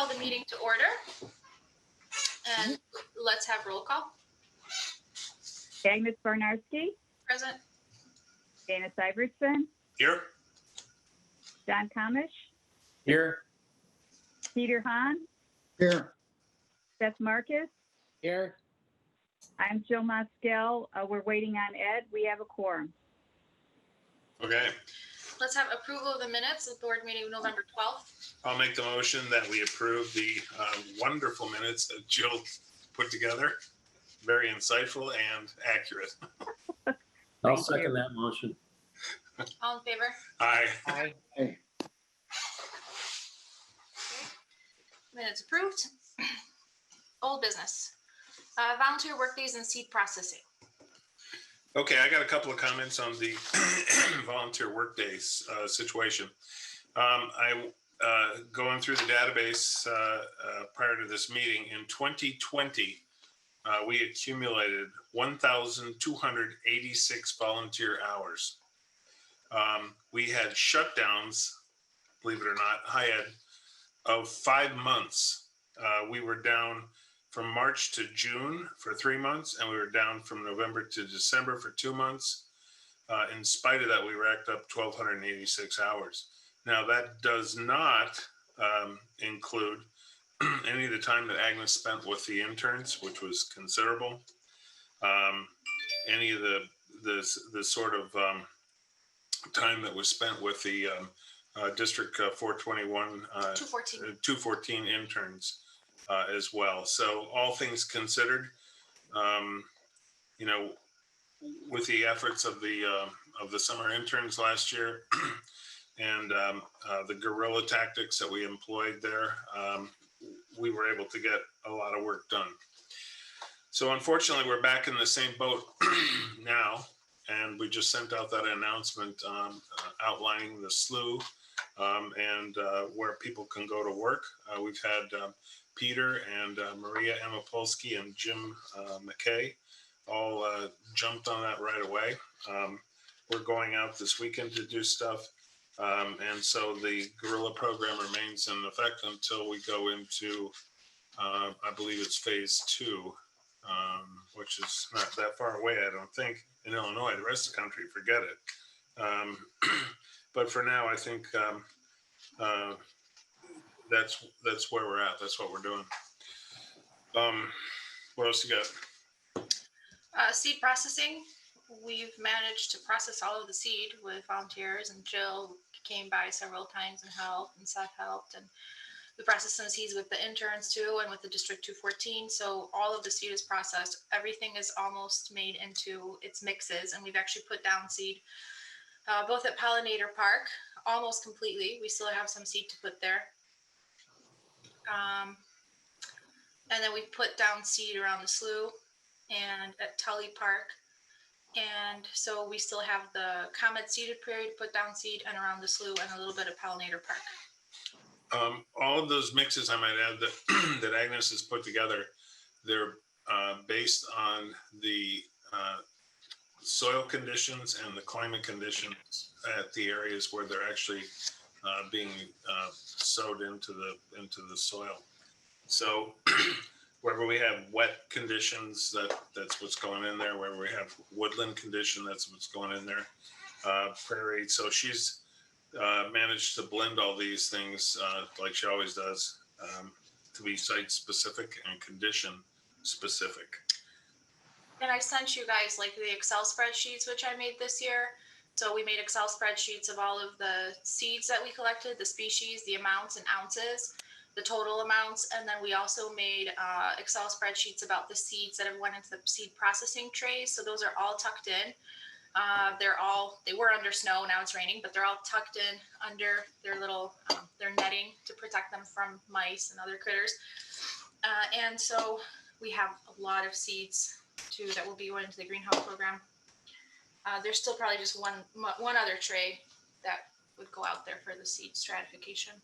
call the meeting to order. And let's have roll call. Agnes Barnarski, Present. Dana Syvertson, Here. John Kamish, Here. Peter Hahn, Here. Seth Marcus. Here. I'm Jill Moskell. We're waiting on Ed. We have a quorum. Okay. Let's have approval of the minutes of board meeting November 12th. I'll make the motion that we approve the wonderful minutes that Jill put together. Very insightful and accurate. I'll Thank second you. that motion. All in favor? Aye. Aye. Minutes approved. Old business. Volunteer workdays and seed processing. Okay, I got a couple of comments on the volunteer workdays situation. I going through the database prior to this meeting in 2020, we accumulated 1,286 volunteer hours. We had shutdowns, believe it or not, high ed, of 5 months. We were down from March to June for 3 months, and we were down from November to December for 2 months. In spite of that, we racked up 1,286 hours. Now, that does not include any of the time that Agnes spent with the interns, which was considerable. Any of the sort of time that was spent with the District 421, 214 interns as well. So all things considered, you know, with the efforts of the summer interns last year and the guerrilla tactics that we employed there, we were able to get a lot of work done. So unfortunately, we're back in the same boat now, and we just sent out that announcement outlining the slew and where people can go to work. We've had Peter and Maria Amapolsky and Jim McKay all jumped on that right away. We're going out this weekend to do stuff. And so the guerrilla program remains in effect until we go into, I believe it's phase 2, which is not that far away, I don't think, in Illinois. The rest of the country, forget it. But for now, I think that's where we're at. That's what we're doing. What else you got? Seed processing. We've managed to process all of the seed with volunteers, and Jill came by several times and helped, and Seth helped, and we processed some seeds with the interns too, and with the District 214. So all of the seed is processed. Everything is almost made into its mixes, and we've actually put down seed both at Pollinator Park, almost completely. We still have some seed to put there. And then we put down seed around the slough and at Tully Park. And so we still have the Comet seeded prairie to put down seed, and around the slough, and a little bit of Pollinator Park. All of those mixes, I might add, that that Agnes has put together, they're based on the soil conditions and the climate conditions at the areas where they're actually being sowed into the soil. So wherever we have wet conditions, that's what's going in there. Wherever we have woodland condition, that's what's going in there. Prairie. So she's managed to blend all these things like she always does to be site specific and condition specific. And I sent you guys like the Excel spreadsheets, which I made this year. So we made Excel spreadsheets of all of the seeds that we collected, the species, the amounts and ounces, the total amounts. And then we also made Excel spreadsheets about the seeds that have went into the seed processing trays. So those are all tucked in. They were under snow, now it's raining, but they're all tucked in under their little, their netting to protect them from mice and other critters. And so we have a lot of seeds too that will be going into the greenhouse program. There's still probably just one other tray that would go out there for the seed stratification.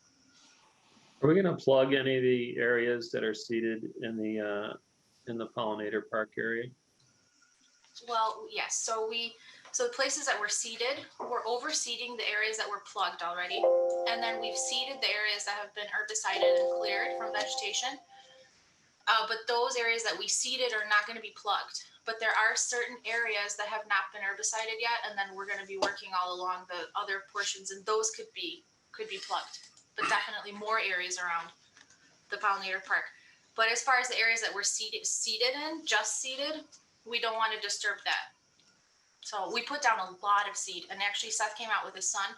Are we going to plug any of the areas that are seeded in the Pollinator Park area? Well, yes. So we So the places that were seeded, we're overseeding the areas that were plugged already. And then we've seeded the areas that have been herbicided and cleared from vegetation. But those areas that we seeded are not going to be plugged. But there are certain areas that have not been herbicided yet, and then we're going to be working all along the other portions, and those could be plugged. But definitely more areas around the Pollinator Park. But as far as the areas that we're seeded in, just seeded, we don't want to disturb that. So we put down a lot of seed, and actually Seth came out with his son,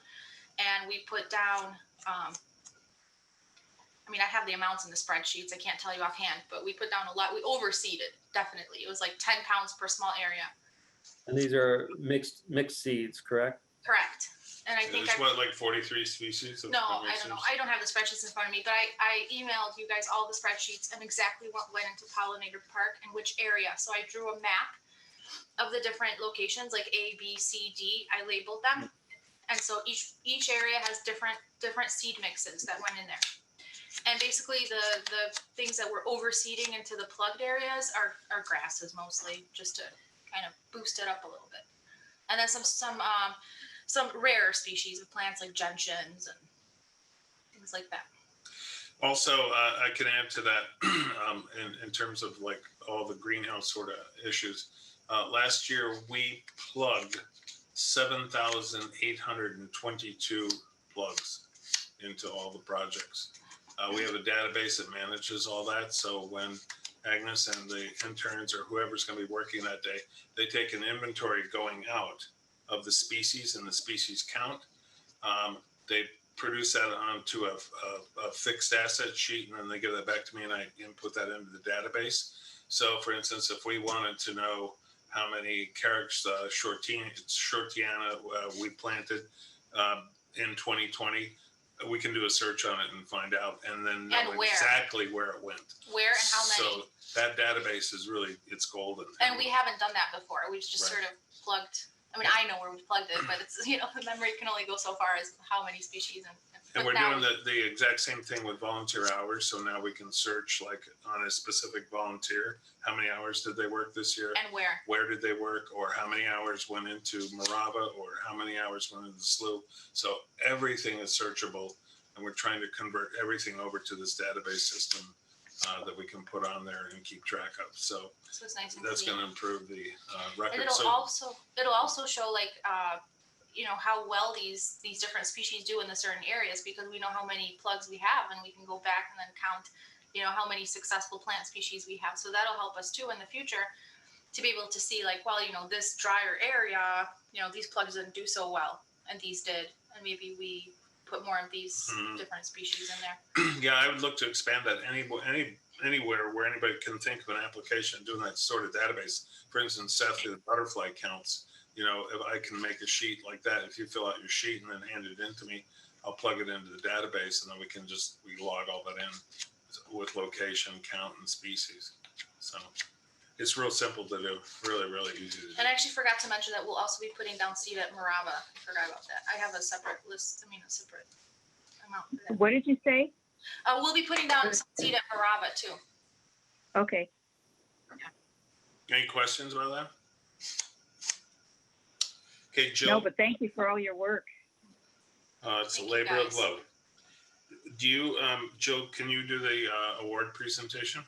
and we put down, I mean, I have the amounts in the spreadsheets. I can't tell you offhand, but we put down a lot. We overseeded, definitely. It was like 10 pounds per small area. And these are mixed seeds, correct? Correct. And I think There's what, like 43 species? No, I don't know. I don't have the spreadsheets in front of me, but I emailed you guys all the spreadsheets and exactly what went into Pollinator Park and which area. So I drew a map of the different locations, like A, B, C, D. I labeled them, and so each area has different seed mixes that went in there. And basically, the things that we're overseeding into the plugged areas are grasses mostly, just to kind of boost it up a little bit. And then some rare species of plants like gentians and things like that. Also, I can add to that in terms of like all the greenhouse sort of issues. Last year, we plugged 7,822 plugs into all the projects. We have a database that manages all that. So when Agnes and the interns or whoever's going to be working that day, they take an inventory going out of the species and the species count. They produce that onto a fixed asset sheet, and then they give that back to me, and I input that into the database. So, for instance, if we wanted to know how many Carrick's shortiana we planted in 2020, we can do a search on it and find out, and then know exactly where it went. Where and how many. So that database is really, it's golden. And we haven't done that before. We've just sort of plugged. I mean, I know where we've plugged it, but it's, the memory can only go so far as how many species. And we're doing the exact same thing with volunteer hours. So now we can search like on a specific volunteer. How many hours did they work this year? And where? Where did they work? Or how many hours went into Morava? Or how many hours went into the slough? So everything is searchable. And we're trying to convert everything over to this database system that we can put on there and keep track of. So it's nice and that's going to improve the record. And it'll also show like, how well these different species do in the certain areas, because we know how many plugs we have, and we can go back and then count, how many successful plant species we have. So that'll help us too in the future to be able to see like, well, this drier area, these plugs didn't do so well, and these did, and maybe we put more of these different species in there. Yeah, I would look to expand that anywhere where anybody can think of an application doing that sort of database. For instance, Seth, the butterfly counts. If I can make a sheet like that, if you fill out your sheet and then hand it in to me, I'll plug it into the database, and then we log all that in with location, count, and species. So it's real simple to do, really, really easy to do. And I actually forgot to mention that we'll also be putting down seed at Morava. I forgot about that. I have a separate list, a separate amount for that. What did you say? We'll be putting down some seed at Morava too. Okay. Any questions about that? Okay, Jill. No, but thank you for all your work. It's a labor of love. Do you, Jill, can you do the award presentation?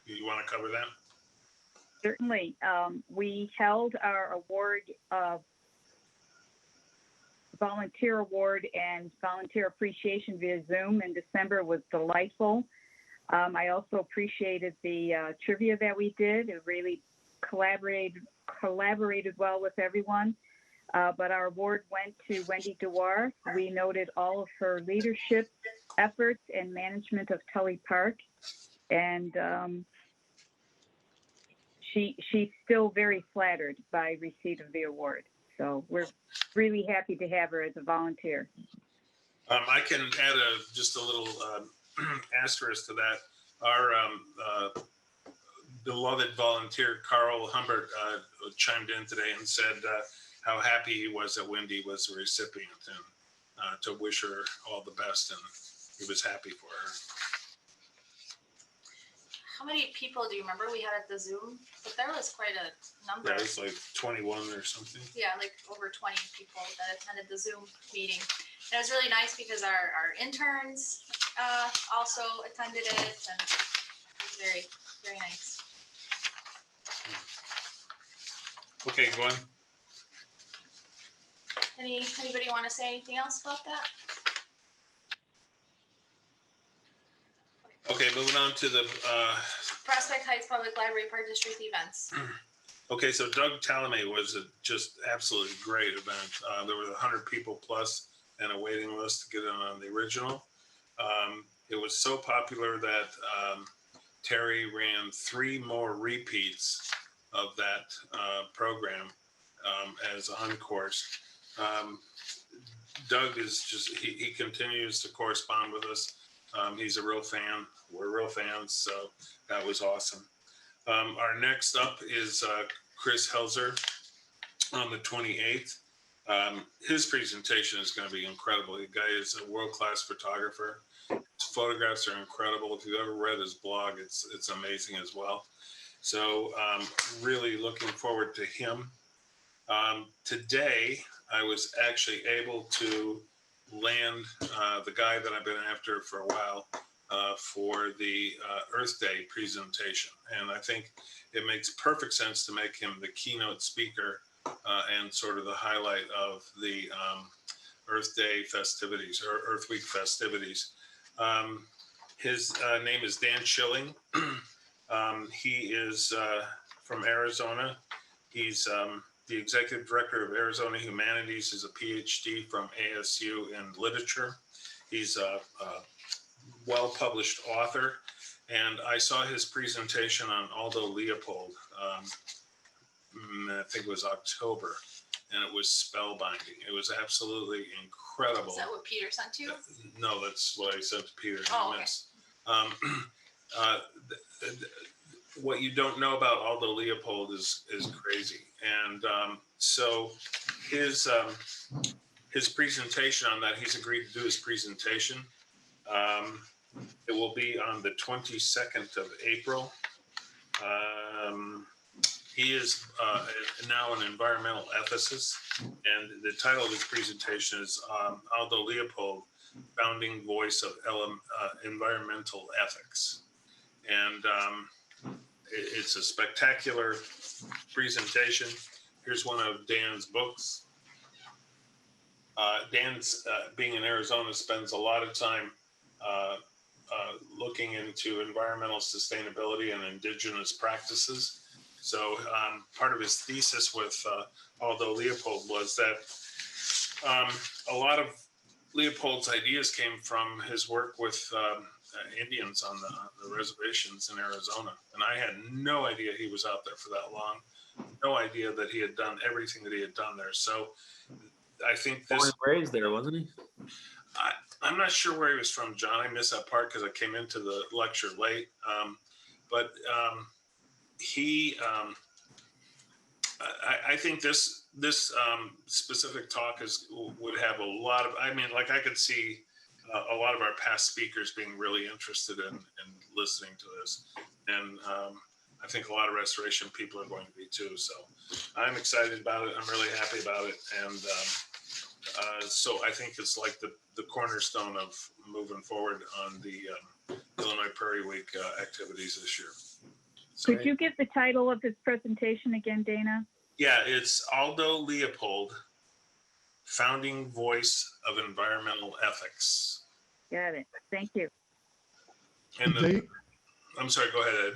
You want to cover that? Certainly. We held our volunteer award and volunteer appreciation via Zoom in December. It was delightful. I also appreciated the trivia that we did. It really collaborated well with everyone. But our award went to Wendy Dewar. We noted all of her leadership efforts and management of Tully Park. And she's still very flattered by receipt of the award. So we're really happy to have her as a volunteer. I can add just a little asterisk to that. Our beloved volunteer, Carl Humbert, chimed in today and said how happy he was that Wendy was the recipient, and to wish her all the best, and he was happy for her. how many people do you remember we had at the Zoom? But there was quite a number. Yeah, it's like 21 or something. Yeah, like over 20 people that attended the Zoom meeting. And it was really nice because our interns also attended it, and it was very, very nice. Okay, go on. Anybody want to say anything else about that? Okay, moving on to the Prospect Heights Public Library Park District events. okay, so Doug Talamay was a just absolutely great event. There were 100 people plus and a waiting list to get in on the original. It was so popular that Terry ran 3 more repeats of that program as encores. Doug is just, he continues to correspond with us. He's a real fan. We're real fans, so that was awesome. Our next up is Chris Helzer on the 28th. His presentation is going to be incredible. The guy is a world-class photographer. His photographs are incredible. If you've ever read his blog, it's amazing as well. So really looking forward to him. Today, I was actually able to land the guy that I've been after for a while for the Earth Day presentation. And I think it makes perfect sense to make him the keynote speaker and sort of the highlight of the Earth Day festivities or Earth Week festivities. His name is Dan Schilling. He is from Arizona. He's the executive director of Arizona Humanities, is a PhD from ASU in literature. He's a well-published author, and I saw his presentation on Aldo Leopold, I think it was October, and it was spellbinding. It was absolutely incredible. Is that what Peter sent you? No, that's what I sent to Peter. Oh, okay. What you don't know about Aldo Leopold is crazy, and so his presentation on that, he's agreed to do his presentation. It will be on the 22nd of April. He is now an environmental ethicist, and the title of his presentation is Aldo Leopold, Founding Voice of Environmental Ethics. And it's a spectacular presentation. Here's one of Dan's books. Dan's, being in Arizona, spends a lot of time looking into environmental sustainability and indigenous practices. So part of his thesis with Aldo Leopold was that a lot of Leopold's ideas came from his work with Indians on the reservations in Arizona. And I had no idea he was out there for that long. No idea that he had done everything that he had done there. So I think this... Born and raised there, wasn't he? I'm not sure where he was from, John. I missed that part because I came into the lecture late. But he... I think this specific talk would have a lot of... I mean, like I could see a lot of our past speakers being really interested in listening to this. And I think a lot of restoration people are going to be too. So I'm excited about it. I'm really happy about it. And so I think it's like the cornerstone of moving forward on the Illinois Prairie Week activities this year. So, could you give the title of his presentation again, Dana? Yeah, it's Aldo Leopold, Founding Voice of Environmental Ethics. Got it. Thank you. And I'm sorry, go ahead,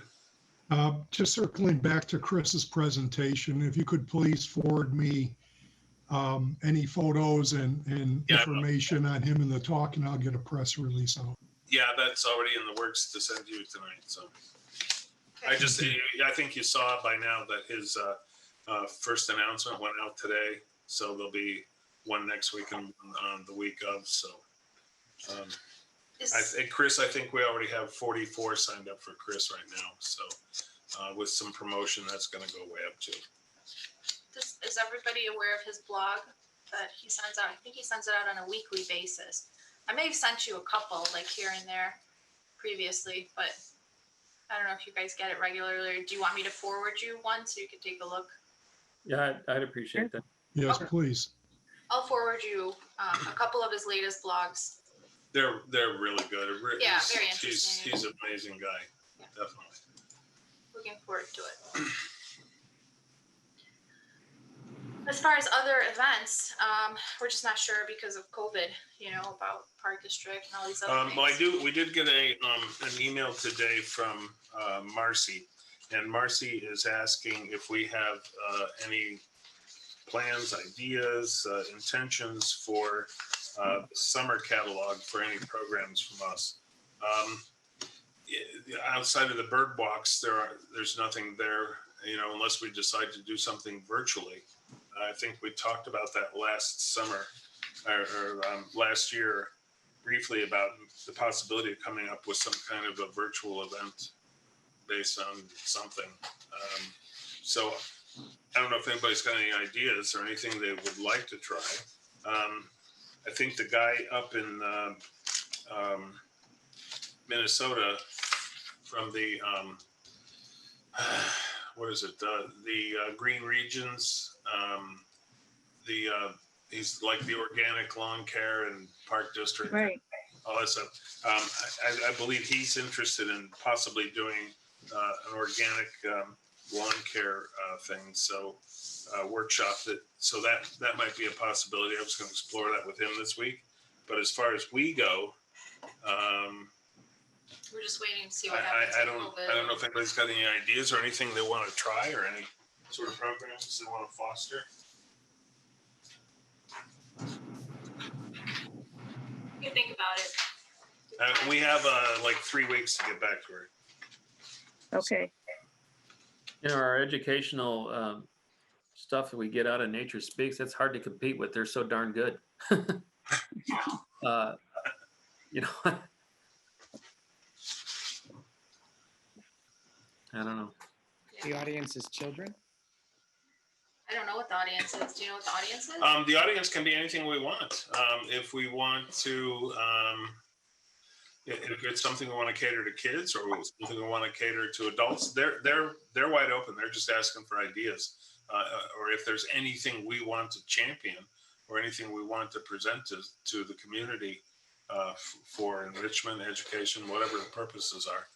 Ed. Just circling back to Chris's presentation, if you could please forward me any photos and information on him in the talk, and I'll get a press release out. Yeah, that's already in the works to send you tonight. So I think you saw by now that his first announcement went out today. So there'll be one next week and on the week of. So Chris, I think we already have 44 signed up for Chris right now. So with some promotion, that's going to go way up too. Is everybody aware of his blog that he sends out? I think he sends it out on a weekly basis. I may have sent you a couple like here and there previously, but I don't know if you guys get it regularly. Do you want me to forward you one so you can take a look? Yeah, I'd appreciate that. Yes, Okay. please. I'll forward you a couple of his latest blogs. They're really good. Yeah, very interesting. He's an amazing guy. Yeah. Definitely. Looking forward to it. As far as other events, we're just not sure because of COVID, about Park District and all these other things. Well, we did get an email today from Marcy, and Marcy is asking if we have any plans, ideas, intentions for summer catalog for any programs from us. Outside of the bird walks, there's nothing there, unless we decide to do something virtually. I think we talked about that last summer or last year briefly about the possibility of coming up with some kind of a virtual event based on something. So I don't know if anybody's got any ideas or anything they would like to try. I think the guy up in Minnesota from the what is it? The Green Regions. He's like the organic lawn care and park district. Right. All that stuff. I believe he's interested in possibly doing an organic lawn care thing. So workshop that might be a possibility. I was going to explore that with him this week. But as far as we go, we're just waiting to see what happens. I don't know if anybody's got any ideas or anything they want to try or any sort of programs they want to foster. You can think about it. We have like 3 weeks to get back to her. Okay. Our educational stuff that we get out of Nature Speaks, that's hard to compete with. They're so darn good. I don't know. The audience is children? I don't know what the audience is. Do you know what the audience is? The audience can be anything we want. If we want to, if it's something we want to cater to kids or something we want to cater to adults, they're wide open. They're just asking for ideas. Or if there's anything we want to champion or anything we want to present to the community for enrichment, education, whatever the purposes are.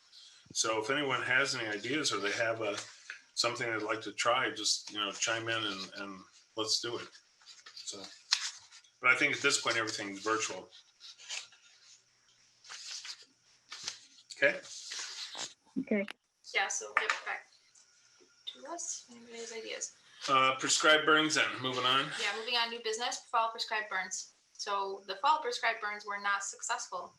So if anyone has any ideas or they have something they'd like to try, just chime in and let's do it. So, but I think at this point everything's virtual. Okay. Okay. Yeah, so get back to us. Anybody has ideas? Prescribed burns then, moving on. Yeah, moving on, new business, fall prescribed burns. So the fall prescribed burns were not successful.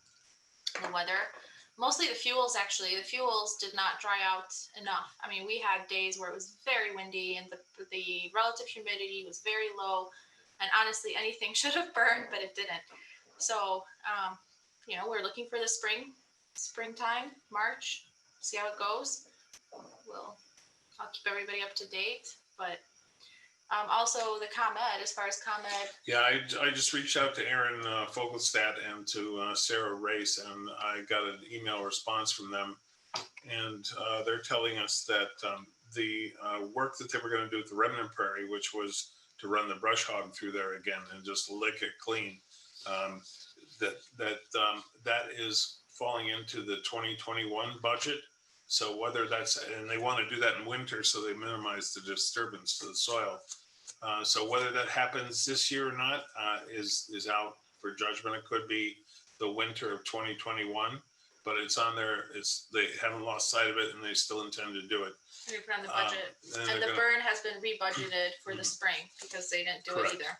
The weather, mostly the fuels actually. The fuels did not dry out enough. I mean, we had days where it was very windy and the relative humidity was very low. And honestly, anything should have burned, but it didn't. So, we're looking for the springtime, March, see how it goes. I'll keep everybody up to date, but also the ComEd, as far as ComEd. Yeah, I just reached out to Aaron Fogelstad and to Sarah Race, and I got an email response from them. And they're telling us that the work that they were going to do at the Remnant Prairie, which was to run the brush hog through there again and just lick it clean, that is falling into the 2021 budget. So whether and they want to do that in winter so they minimize the disturbance to the soil. So whether that happens this year or not is out for judgment. It could be the winter of 2021, but it's on there. They haven't lost sight of it and they still intend to do it. We put on the budget. And the burn has been rebudgeted for the spring because they didn't do it either.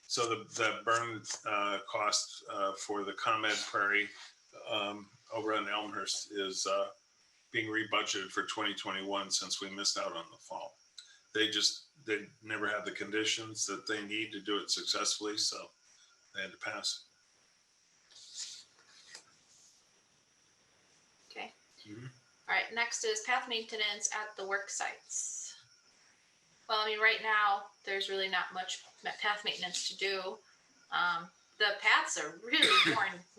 So the burn cost for the ComEd Prairie over on Elmhurst is being rebudgeted for 2021 since we missed out on the fall. They never had the conditions that they need to do it successfully, so they had to pass. Okay. Mm-hmm. All right, next is path maintenance at the work sites. Well, I mean, right now, there's really not much path maintenance to do. the paths are really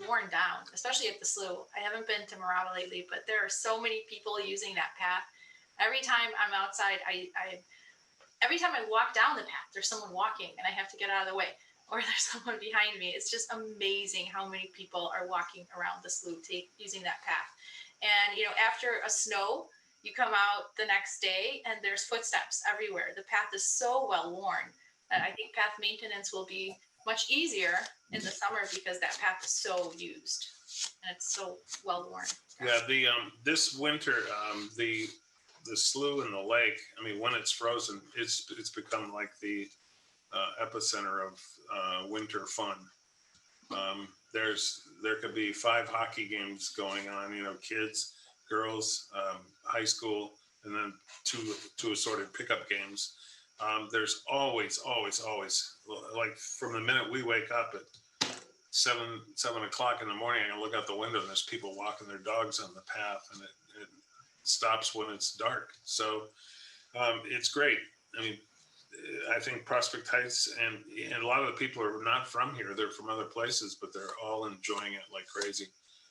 worn down, especially at the slough. I haven't been to Morava lately, but there are so many people using that path. Every time I'm outside, every time I walk down the path, there's someone walking and I have to get out of the way, or there's someone behind me. It's just amazing how many people are walking around the slough using that path. And, after a snow, you come out the next day and there's footsteps everywhere. The path is so well worn that I think path maintenance will be much easier in the summer because that path is so used and it's so well worn. Yeah, this winter, the slough and the lake, I mean, when it's frozen, it's become like the epicenter of winter fun. There could be 5 hockey games going on, kids, girls, high school, and then two assorted pickup games. There's always, like from the minute we wake up at 7 o'clock in the morning, I look out the window and there's people walking their dogs on the path, and it stops when it's dark. So it's great. I mean, I think Prospect Heights and a lot of the people are not from here; they're from other places, but they're all enjoying it like crazy.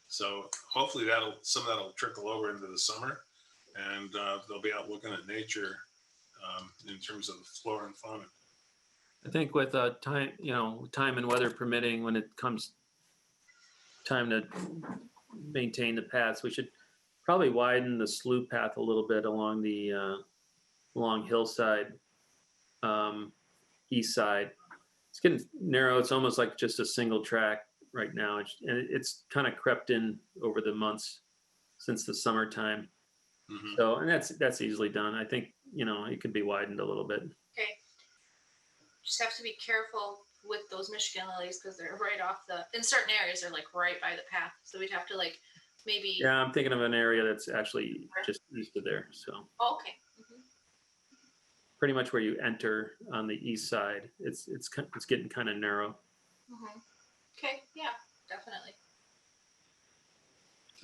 So hopefully some of that'll trickle over into the summer, and they'll be out looking at nature in terms of flora and fauna. I think with time and weather permitting, when it comes time to maintain the paths, we should probably widen the slough path a little bit along the along hillside, east side. It's getting narrow. It's almost like just a single track right now, and it's kind of crept in over the months since the summertime. Mm-hmm. So, and that's easily done. I think it could be widened a little bit. Okay. Just have to be careful with those Michigan lilies because they're right off in certain areas they're like right by the path. So we'd have to maybe. Yeah, I'm thinking of an area that's actually just east of there. So. Oh, okay. Mm-hmm. Pretty much where you enter on the east side, it's getting kind of narrow. Mm-hmm. Okay. Yeah, definitely.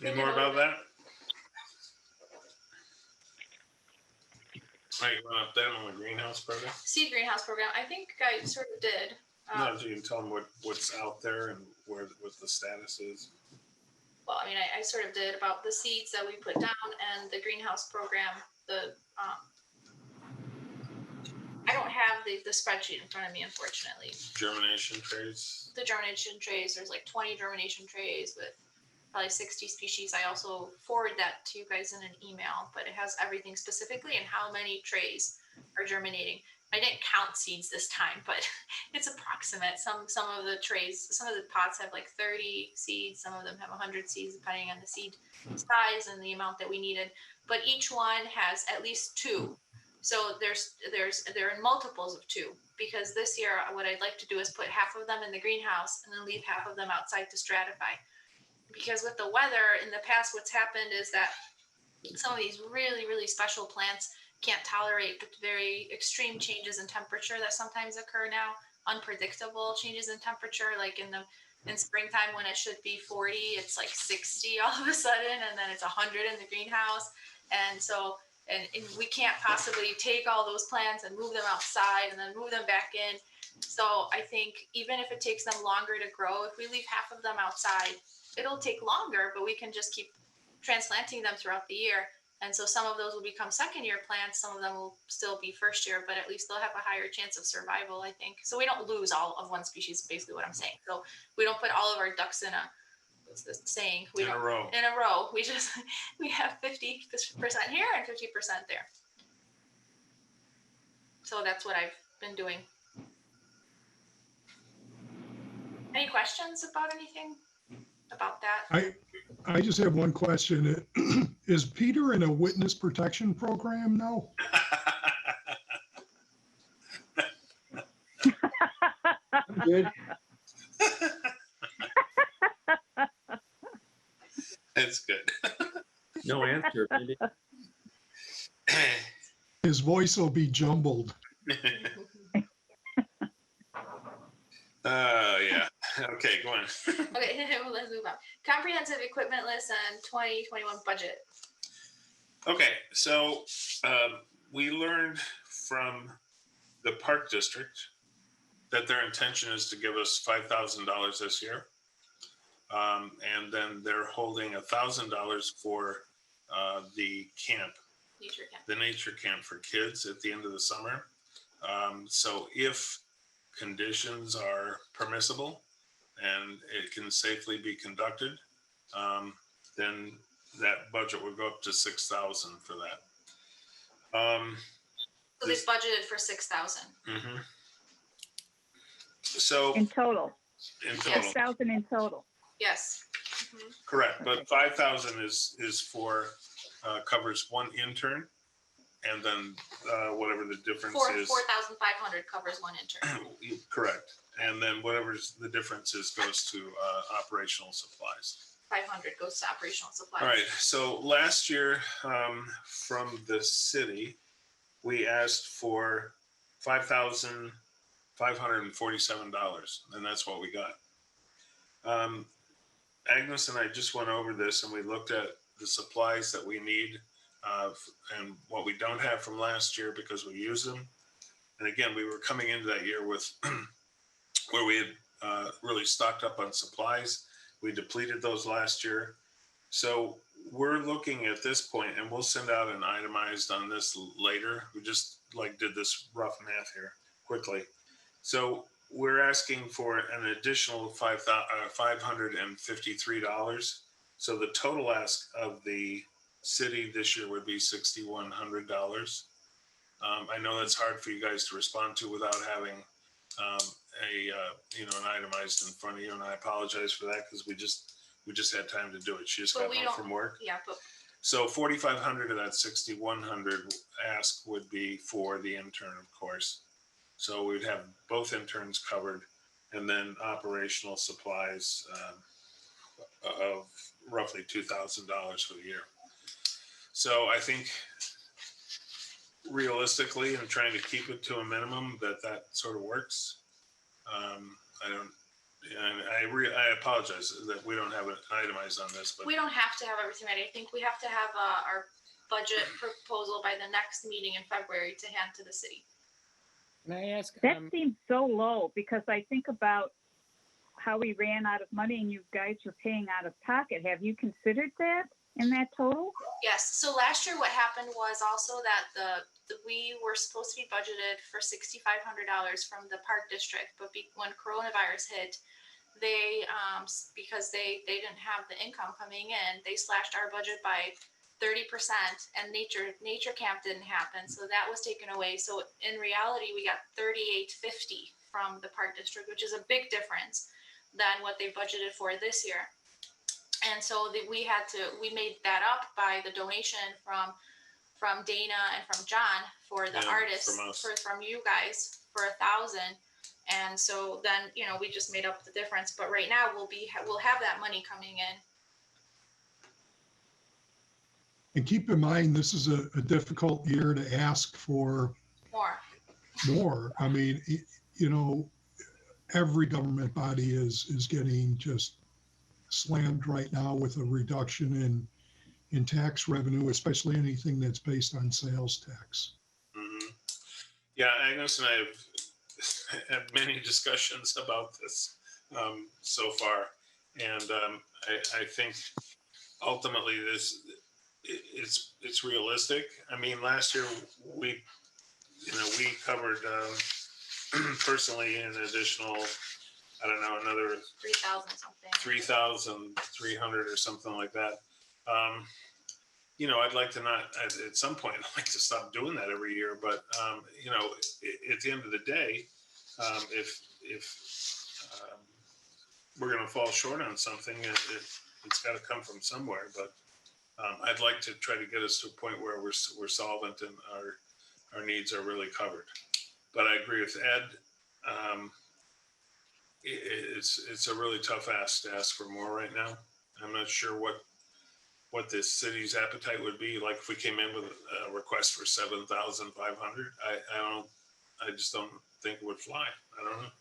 Any more about that? All right, you want to update on the greenhouse program? Seed greenhouse program. I think I sort of did. No, so you can tell them what's out there and what the status is. Well, I mean, I sort of did about the seeds that we put down and the greenhouse program. I don't have the spreadsheet in front of me, unfortunately. Germination trays. The germination trays. There's like 20 germination trays with probably 60 species. I also forward that to you guys in an email, but it has everything specifically and how many trays are germinating. I didn't count seeds this time, but it's approximate. Some of the trays, some of the pots have like 30 seeds. Some of them have 100 seeds, depending on the seed size and the amount that we needed. But each one has at least 2. So they're in multiples of 2, because this year what I'd like to do is put half of them in the greenhouse and then leave half of them outside to stratify. Because with the weather in the past, what's happened is that some of these really, really special plants can't tolerate the very extreme changes in temperature that sometimes occur now, unpredictable changes in temperature, like in springtime when it should be 40, it's like 60 all of a sudden, and then it's 100 in the greenhouse. And so, and we can't possibly take all those plants and move them outside and then move them back in. So I think even if it takes them longer to grow, if we leave half of them outside, it'll take longer, but we can just keep transplanting them throughout the year. And so some of those will become second year plants. Some of them will still be first year, but at least they'll have a higher chance of survival, I think. So we don't lose all of one species, basically what I'm saying. So we don't put all of our ducks in what's the saying? In a row. In a row. We have 50% here and 50% there. So that's what I've been doing. Any questions about anything about that? I just have one question. Is Peter in a witness protection program now? I'm good. That's good. No answer. Maybe. His voice will be jumbled. Yeah. Okay, go on. Okay, well, let's move on. Comprehensive equipment list and 2021 budget. Okay, so we learned from the Park District that their intention is to give us $5,000 this year. And then they're holding $1,000 for the camp, Nature camp. the nature camp for kids at the end of the summer. So if conditions are permissible and it can safely be conducted, then that budget would go up to 6,000 for that. So they budgeted for 6,000. Mm-hmm. So In total, in total, 6,000 in total. Yes. correct. But 5,000 is for covers one intern, and then whatever the difference is. 4,500 covers one intern. Correct. And then whatever's the difference is goes to operational supplies. 500 goes to operational supplies. All right. So last year, from the city, we asked for $5,547, and that's what we got. Agnes and I just went over this, and we looked at the supplies that we need and what we don't have from last year because we used them. And again, we were coming into that year with where we had really stocked up on supplies. We depleted those last year. So we're looking at this point, and we'll send out an itemized on this later. We just did this rough math here quickly. So we're asking for an additional $553. So the total ask of the city this year would be $6,100. I know that's hard for you guys to respond to without having an itemized in front of you, and I apologize for that because we just had time to do it. She just got home from work. Yeah, but So 4,500 of that 6,100 ask would be for the intern, of course. So we'd have both interns covered, and then operational supplies of roughly $2,000 for the year. So I think realistically, and trying to keep it to a minimum, that sort of works. I apologize that we don't have it itemized on this, but we don't have to have everything ready. I think we have to have our budget proposal by the next meeting in February to hand to the city. Can I ask? That seems so low because I think about how we ran out of money and you guys were paying out of pocket. Have you considered that in that total? Yes. So last year, what happened was also that we were supposed to be budgeted for $6,500 from the park district, but when coronavirus hit, they because they didn't have the income coming in, they slashed our budget by 30%, and nature camp didn't happen, so that was taken away. So in reality, we got $3,850 from the park district, which is a big difference than what they budgeted for this year. And so we made that up by the donation from Dana and from John for the artists, from you guys for $1,000. And so then, we just made up the difference. But right now we'll have that money coming in. And keep in mind, this is a difficult year to ask for more. I mean, every government body is getting just slammed right now with a reduction in tax revenue, especially anything that's based on sales tax. Mm-hmm. Yeah, Agnes and I have had many discussions about this so far, and I think ultimately it's realistic. I mean, last year we covered personally an additional, I don't know, another 3,000 something. 3,300 or something like that. I'd like to not at some point I'd like to stop doing that every year, but at the end of the day, if we're going to fall short on something, it's got to come from somewhere. But I'd like to try to get us to a point where we're solvent and our needs are really covered. But I agree with Ed. It's a really tough ask to ask for more right now. I'm not sure what the city's appetite would be. Like if we came in with a request for 7,500, I just don't think it would fly. I don't know.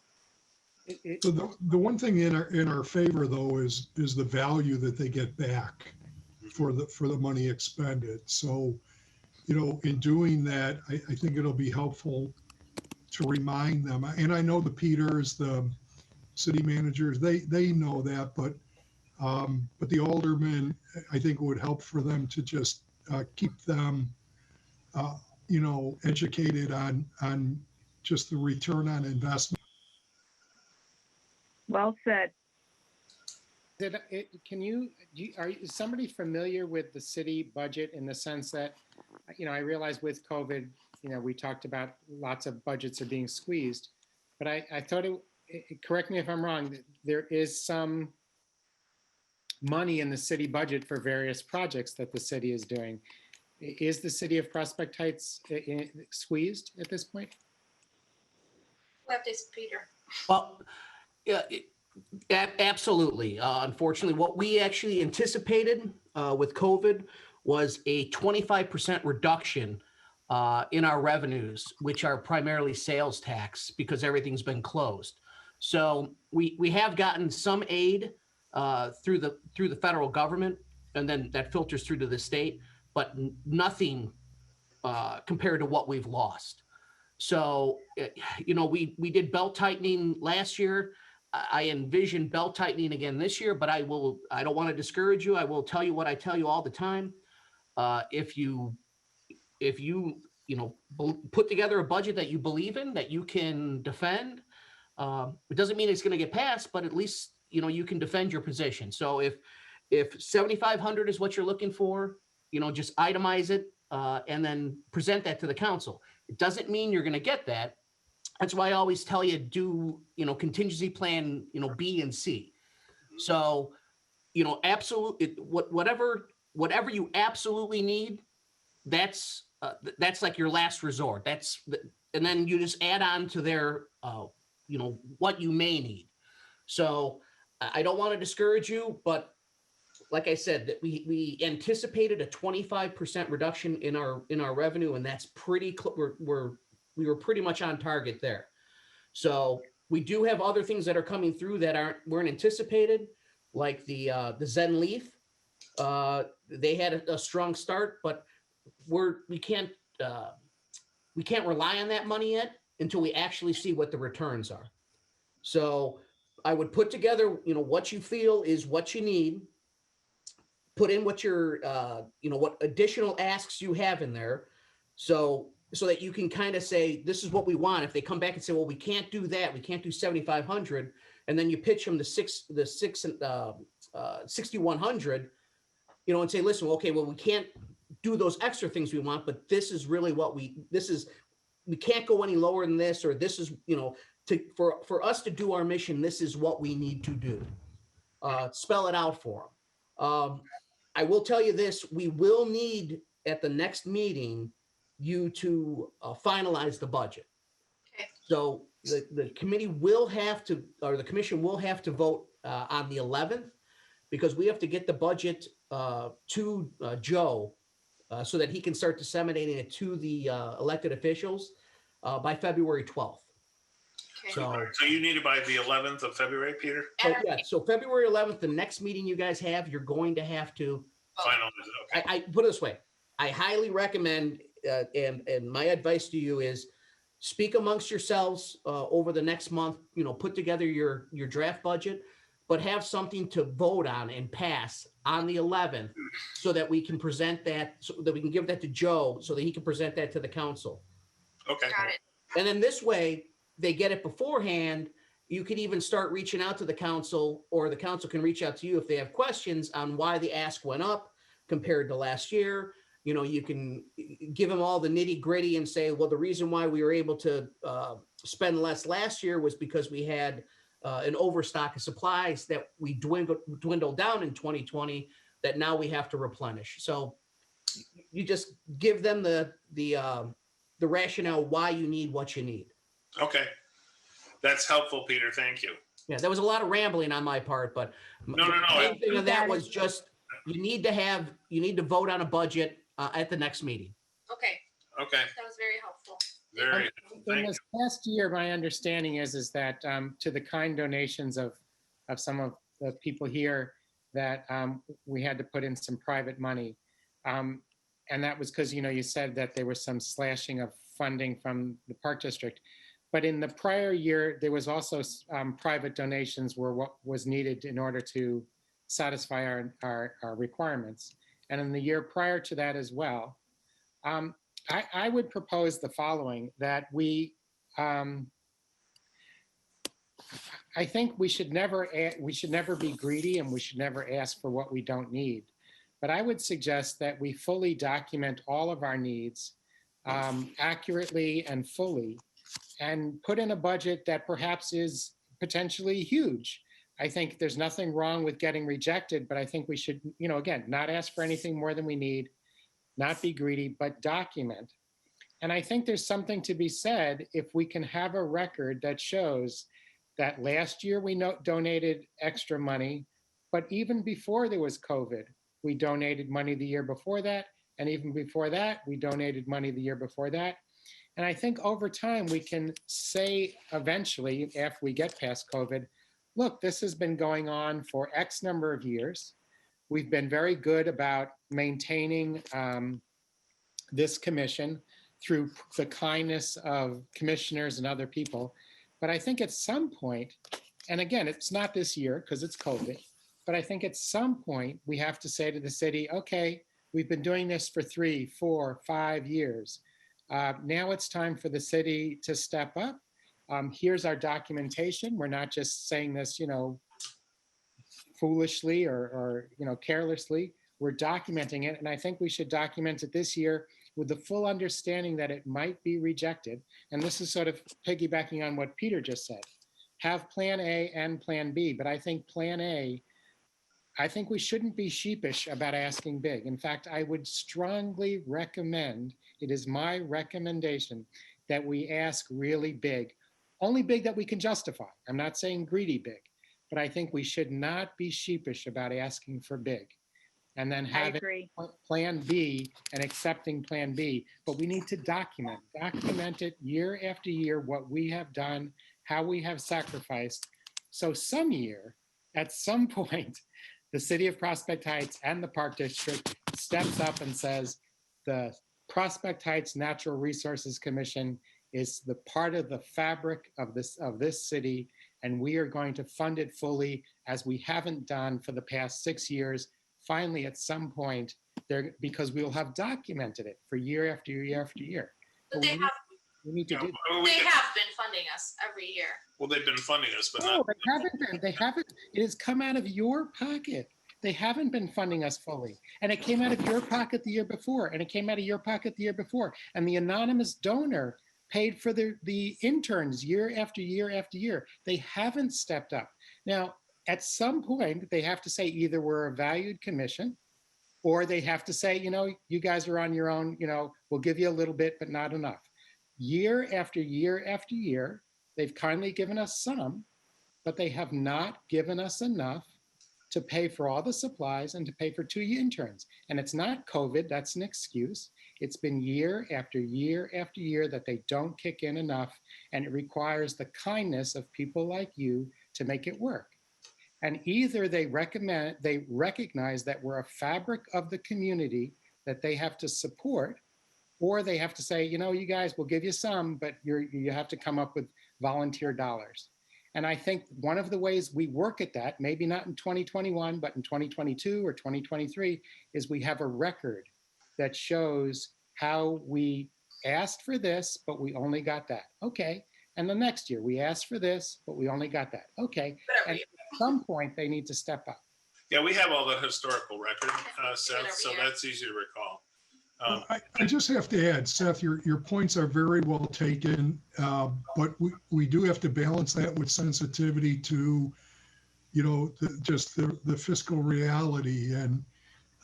So the one thing in our favor though is the value that they get back for the money expended. So, in doing that, I think it'll be helpful to remind them. And I know the Peters, the city managers, they know that, but the aldermen, I think it would help for them to just keep them, educated on just the return on investment. Well said. Is somebody familiar with the city budget in the sense that, I realize with COVID, we talked about lots of budgets are being squeezed, but I thought correct me if I'm wrong, there is some money in the city budget for various projects that the city is doing. Is the city of Prospect Heights squeezed at this point? Left is Peter. Well, yeah, absolutely. Unfortunately, what we actually anticipated with COVID was a 25% reduction in our revenues, which are primarily sales tax because everything's been closed. So we have gotten some aid through the federal government, and then that filters through to the state, but nothing compared to what we've lost. So, we did belt tightening last year. I envision belt tightening again this year, but I don't want to discourage you. I will tell you what I tell you all the time. If you put together a budget that you believe in, that you can defend, it doesn't mean it's going to get passed, but at least, you can defend your position. So if 7,500 is what you're looking for, just itemize it and then present that to the council. It doesn't mean you're going to get that. That's why I always tell you do, contingency plan, B and C. So, absolutely, whatever you absolutely need, that's like your last resort. And then you just add on to their, what you may need. So I don't want to discourage you, but like I said, that we anticipated a 25% reduction in our revenue, and that's pretty. We were pretty much on target there. So we do have other things that are coming through that weren't anticipated, like the Zen Leaf. They had a strong start, but we can't rely on that money yet until we actually see what the returns are. So I would put together, what you feel is what you need. Put in what your, what additional asks you have in there, so that you can kind of say, this is what we want. If they come back and say, well, we can't do that, we can't do 7,500, and then you pitch them the 6,100, and say, listen, okay, well, we can't do those extra things we want, but this is really what we can't go any lower than this, or this is, for us to do our mission, this is what we need to do. Spell it out for them. I will tell you this, we will need at the next meeting you to finalize the budget. Okay. So the committee will have to, or the commission will have to vote on the 11th, because we have to get the budget to Joe so that he can start disseminating it to the elected officials by February 12th. Okay. So you need it by the 11th of February, Peter? so February 11th, the next meeting you guys have, you're going to have to Finalize it. Okay. I put it this way. I highly recommend, and my advice to you is speak amongst yourselves over the next month, put together your draft budget, but have something to vote on and pass on the 11th so that we can present that, so that we can give that to Joe so that he can present that to the council. Okay. Got it. And then this way they get it beforehand. You could even start reaching out to the council, or the council can reach out to you if they have questions on why the ask went up compared to last year. You can give them all the nitty gritty and say, well, the reason why we were able to spend less last year was because we had an overstock of supplies that we dwindled down in 2020 that now we have to replenish. So you just give them the rationale why you need what you need. Okay. That's helpful, Peter. Thank you. Yeah, there was a lot of rambling on my part, but No. the main thing of that was just you need to vote on a budget at the next meeting. Okay. Okay. That was very helpful. Very. In this past year, my understanding is that to the kind donations of some of the people here, that we had to put in some private money. And that was because, you said that there was some slashing of funding from the park district. But in the prior year, there was also private donations were what was needed in order to satisfy our requirements. And in the year prior to that as well, I would propose the following, that I think we should never be greedy, and we should never ask for what we don't need. But I would suggest that we fully document all of our needs accurately and fully, and put in a budget that perhaps is potentially huge. I think there's nothing wrong with getting rejected, but I think we should, again, not ask for anything more than we need, not be greedy, but document. And I think there's something to be said if we can have a record that shows that last year we donated extra money, but even before there was COVID, we donated money the year before that. And even before that, we donated money the year before that. And I think over time, we can say eventually, after we get past COVID, look, this has been going on for X number of years. We've been very good about maintaining this commission through the kindness of commissioners and other people. But I think at some point, and again, it's not this year because it's COVID, but I think at some point we have to say to the city, okay, we've been doing this for 3, 4, 5 years. Now it's time for the city to step up. Here's our documentation. We're not just saying this, foolishly or carelessly. We're documenting it. And I think we should document it this year with the full understanding that it might be rejected. And this is sort of piggybacking on what Peter just said. Have plan A and plan B. But I think plan A, I think we shouldn't be sheepish about asking big. In fact, I would strongly recommend, it is my recommendation, that we ask really big, only big that we can justify. I'm not saying greedy big, but I think we should not be sheepish about asking for big. And then having plan B and accepting plan B, but we need to document it year after year, what we have done, how we have sacrificed. So some year, at some point, the city of Prospect Heights and the Park District steps up and says, the Prospect Heights Natural Resources Commission is the part of the fabric of this city, and we are going to fund it fully, as we haven't done for the past 6 years. Finally, at some point, because we will have documented it for year after year after year. But we need to do that. They have been funding us every year. Well, they've been funding us, but No, not. they haven't been. They haven't. It has come out of your pocket. They haven't been funding us fully. And it came out of your pocket the year before, and it came out of your pocket the year before. And the anonymous donor paid for the interns year after year after year. They haven't stepped up. Now, at some point, they have to say either we're a valued commission, or they have to say, you guys are on your own, we'll give you a little bit, but not enough. Year after year after year, they've kindly given us some, but they have not given us enough to pay for all the supplies and to pay for 2 interns. And it's not COVID, that's an excuse. It's been year after year after year that they don't kick in enough, and it requires the kindness of people like you to make it work. And either they recognize that we're a fabric of the community that they have to support, or they have to say, you guys, we'll give you some, but you have to come up with volunteer dollars. And I think one of the ways we work at that, maybe not in 2021, but in 2022 or 2023, is we have a record that shows how we asked for this, but we only got that. Okay. And the next year we asked for this, but we only got that. Okay. And at some point they need to step up. Yeah, we have all the historical record, Seth, so that's easy to recall. I just have to add, Seth, your points are very well taken, but we do have to balance that with sensitivity to, the fiscal reality. And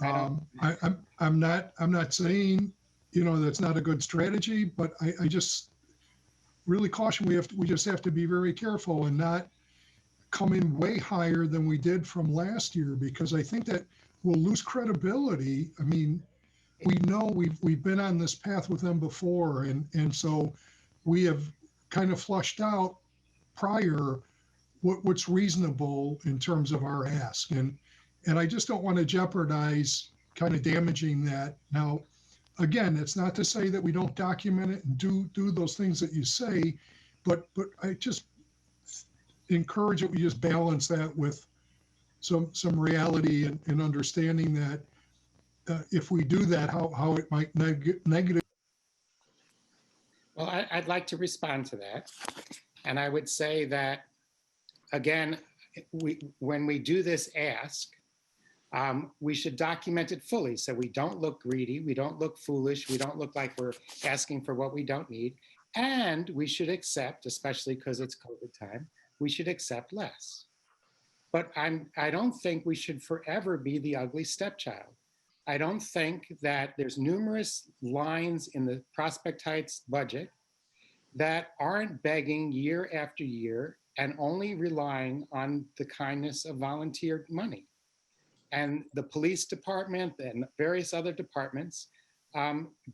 I'm not saying, that's not a good strategy, but I just really caution we just have to be very careful and not come in way higher than we did from last year, because I think that we'll lose credibility. I mean, we know we've been on this path with them before, and so we have kind of flushed out prior what's reasonable in terms of our ask, and I just don't want to jeopardize kind of damaging that. Now, again, it's not to say that we don't document it and do those things that you say, but I just encourage that we just balance that with some reality and understanding that if we do that, how it might negative. Well, I'd like to respond to that. And I would say that, again, when we do this ask, we should document it fully so we don't look greedy, we don't look foolish, we don't look like we're asking for what we don't need. And we should accept, especially because it's COVID time, we should accept less. But I don't think we should forever be the ugly stepchild. I don't think that there's numerous lines in the Prospect Heights budget that aren't begging year after year and only relying on the kindness of volunteer money. And the police department and various other departments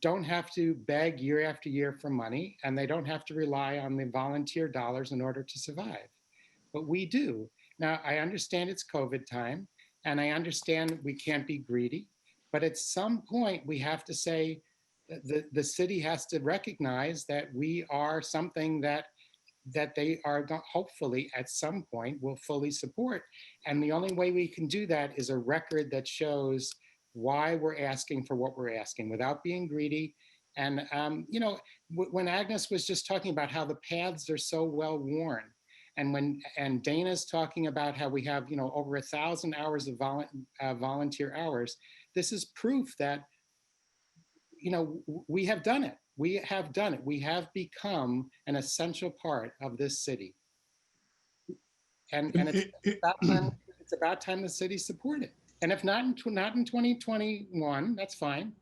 don't have to beg year after year for money, and they don't have to rely on the volunteer dollars in order to survive. But we do. Now, I understand it's COVID time, and I understand we can't be greedy, but at some point we have to say the city has to recognize that we are something that they are hopefully at some point will fully support. And the only way we can do that is a record that shows why we're asking for what we're asking without being greedy. And, you know, when Agnes was just talking about how the paths are so well worn, and Dana's talking about how we have, you know, over 1,000 hours of volunteer hours, this is proof that, you know, we have done it. We have done it. We have become an essential part of this city. And it's about time the city support it. And if not in 2021, that's fine.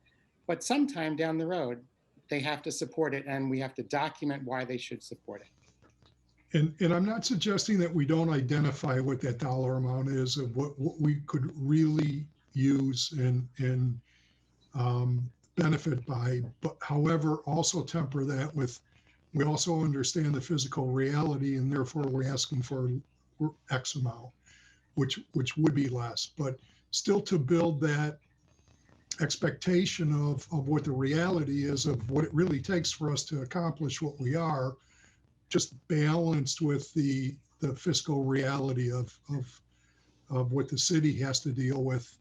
But sometime down the road, they have to support it, and we have to document why they should support it. And I'm not suggesting that we don't identify what that dollar amount is of what we could really use and benefit by, but however, also temper that with, we also understand the physical reality, and therefore we're asking for X amount, which would be less, but still to build that expectation of what the reality is of what it really takes for us to accomplish what we are, just balanced with the fiscal reality of what the city has to deal with.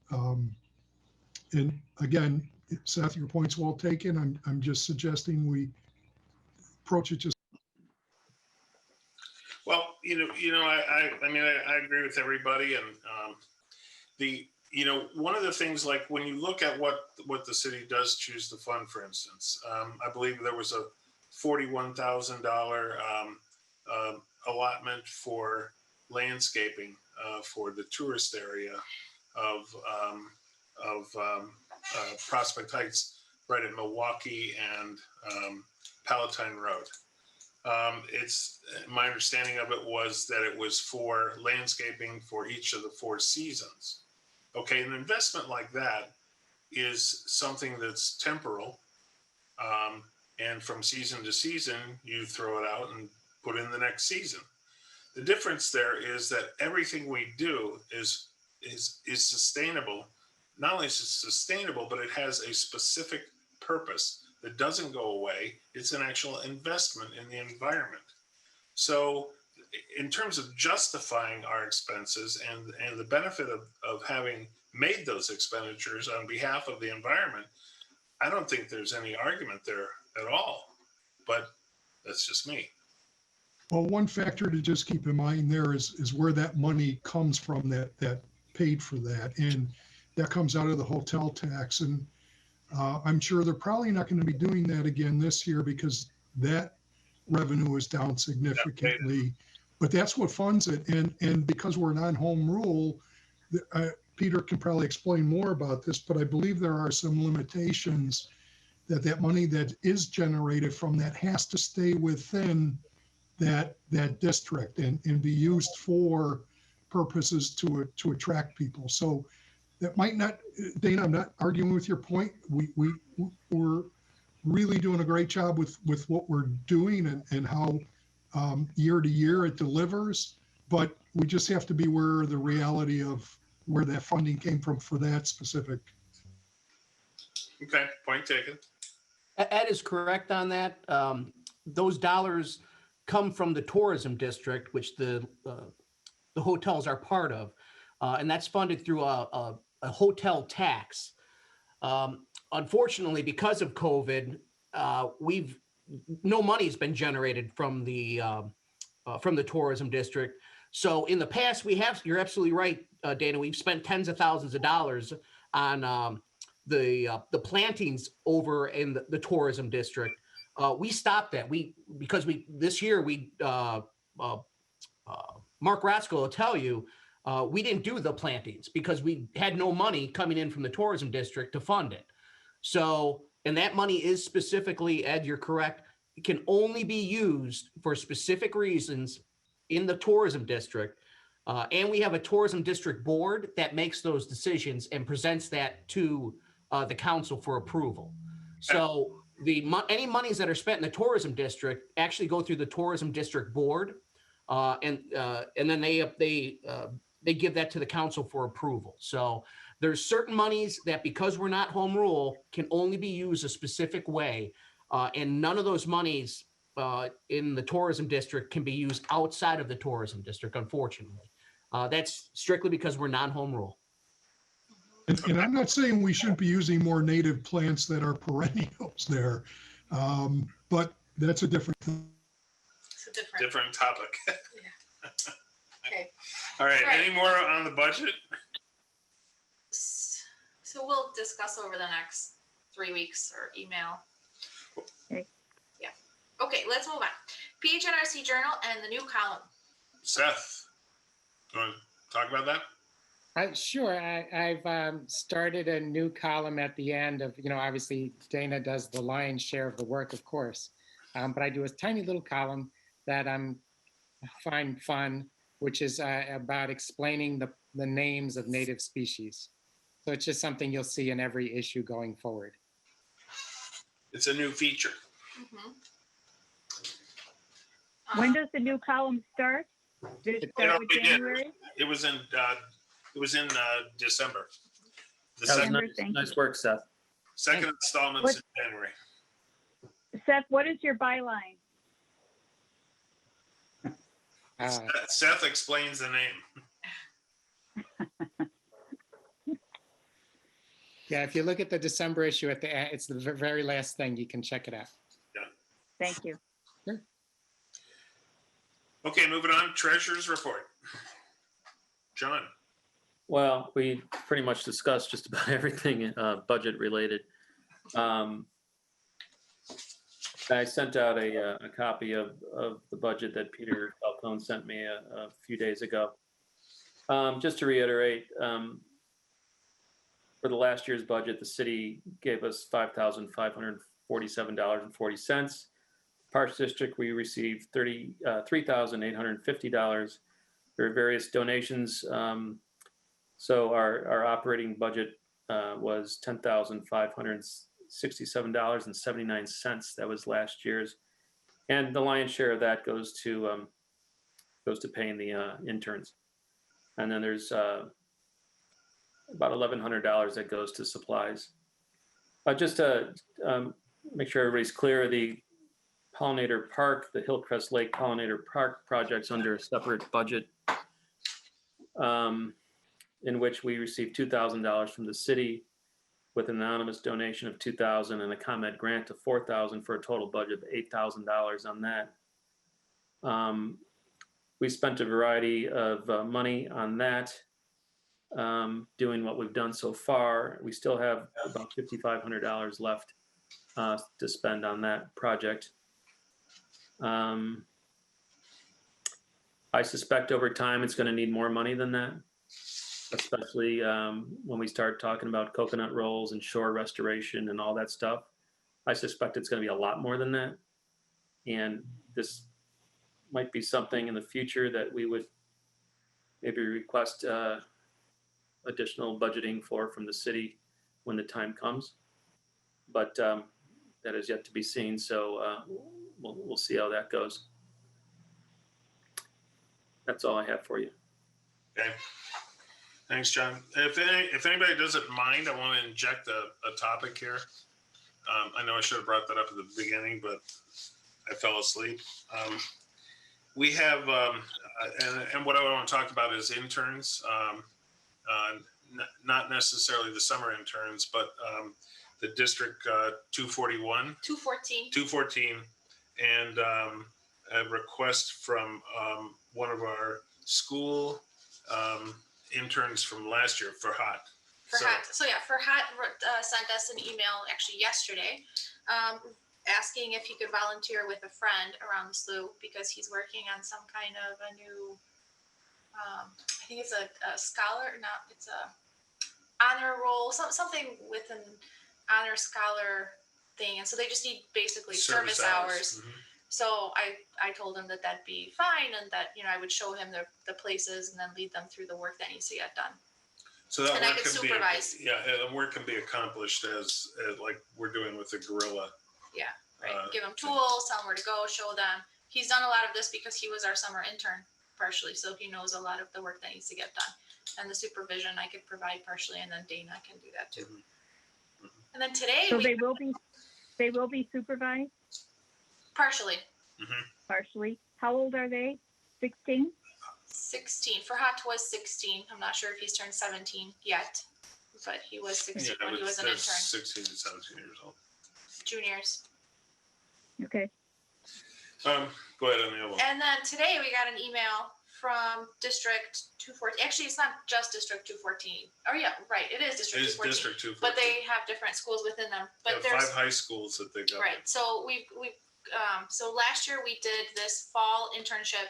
And again, Seth, your point's well taken. I'm just suggesting we approach it just. Well, I mean, I agree with everybody, and one of the things, like when you look at what the city does choose to fund, for instance, I believe there was a $41,000 allotment for landscaping for the tourist area of Prospect Heights, right at Milwaukee and Palatine Road. It's my understanding of it was that it was for landscaping for each of the 4 seasons. Okay, an investment like that is something that's temporal, and from season to season, you throw it out and put in the next season. The difference there is that everything we do is sustainable. Not only is it sustainable, but it has a specific purpose that doesn't go away. It's an actual investment in the environment. So in terms of justifying our expenses and the benefit of having made those expenditures on behalf of the environment, I don't think there's any argument there at all, but that's just me. Well, one factor to just keep in mind there is where that money comes from that paid for that. And that comes out of the hotel tax. And I'm sure they're probably not going to be doing that again this year because that revenue is down significantly. But that's what funds it. And because we're not home rule, Peter can probably explain more about this, but I believe there are some limitations that money that is generated from that has to stay within that district and be used for purposes to attract people. So that might not, Dana, I'm not arguing with your point. We're really doing a great job with what we're doing and how year to year it delivers, but we just have to be aware of the reality of where that funding came from for that specific. Okay, point taken. Ed is correct on that. Those dollars come from the tourism district, which the hotels are part of, and that's funded through a hotel tax. Unfortunately, because of COVID, no money's been generated from the tourism district. So in the past, you're absolutely right, Dana, we've spent tens of thousands of dollars on the plantings over in the tourism district. We stopped that. This year Mark Ratzko will tell you, we didn't do the plantings because we had no money coming in from the tourism district to fund it. So, and that money is specifically, Ed, you're correct, it can only be used for specific reasons in the tourism district. And we have a tourism district board that makes those decisions and presents that to the council for approval. So any monies that are spent in the tourism district actually go through the tourism district board, and then they give that to the council for approval. So there's certain monies that, because we're not home rule, can only be used a specific way, and none of those monies in the tourism district can be used outside of the tourism district, unfortunately. That's strictly because we're non-home rule. And I'm not saying we shouldn't be using more native plants that are perennials there, but that's a different thing. It's a Different topic. Yeah. Okay. All right. Right. Any more on the budget? So we'll discuss over the next 3 weeks or email. Okay. Yeah. Okay, let's move on. PHNRC Journal and the new column. Seth, do you want to talk about that? Sure. I've started a new column at the end of, obviously Dana does the lion's share of the work, of course. But I do a tiny little column that I find fun, which is about explaining the names of native species. So it's just something you'll see in every issue going forward. It's a new feature. Mm-hmm. When does the new column start? Did it start with January? It was in December. The That was second, nice work, Seth. second installment's in January. Seth, what is your byline? Seth explains the name. Yeah, if you look at the December issue at the it's the very last thing. You can check it out. Yeah. Thank you. Sure. Okay, moving on. Treasurer's report. John. Well, we pretty much discussed just about everything budget related. I sent out a copy of the budget that Peter Falcone sent me a few days ago. Just to reiterate, for the last year's budget, the city gave us $5,547.40. Parks District, we received $3,850. There are various donations. So our operating budget was $10,567.79. That was last year's, and the lion's share of that goes to paying the interns. And then there's about $1,100 that goes to supplies. Just to make sure everybody's clear, the Pollinator Park, the Hillcrest Lake Pollinator Park project's under a separate budget, in which we received $2,000 from the city with an anonymous donation of $2,000 and a ComEd grant of $4,000 for a total budget of $8,000 on that. We spent a variety of money on that, doing what we've done so far. We still have about $5,500 left to spend on that project. I suspect over time it's going to need more money than that, especially when we start talking about coconut rolls and shore restoration and all that stuff. I suspect it's going to be a lot more than that. And this might be something in the future that we would maybe request additional budgeting for from the city when the time comes. But that is yet to be seen. So we'll see how that goes. That's all I have for you. Okay. Thanks, John. If anybody doesn't mind, I want to inject a topic here. I know I should have brought that up at the beginning, but I fell asleep. we have, and what I want to talk about is interns, not necessarily the summer interns, but the District 241, 214, and a request from one of our school interns from last year, Farhat. Farhat sent us an email actually yesterday, asking if he could volunteer with a friend around the slough because he's working on some kind of a new, I think it's a scholar, it's a honor roll, something with an honor scholar thing, and so they just need basically service hours. Mm-hmm. So I told him that that'd be fine, and that I would show him the places and then lead them through the work that needs to get done. So that and work I could can supervise. the work can be accomplished as like we're doing with the gorilla. Yeah, right. Give them tools, tell them where to go, show them. He's done a lot of this because he was our summer intern partially, so he knows a lot of the work that needs to get done. And the supervision I could provide partially, and then Dana can do that too. Mm-hmm. And then today, So they will be supervised partially. Mm-hmm. partially. How old are they? 16? 16. Farhat was 16. I'm not sure if he's turned 17 yet, but he was 16 when he was an intern. 16 to 17 years old. Juniors. Okay. Go ahead on the other one. And then today we got an email from District 214. Actually, it's not just District 214. Oh yeah, right. It is District 214. It is District 214. But they have different schools within them. But they have there's 5 high schools that they go. Right. So so last year we did this fall internship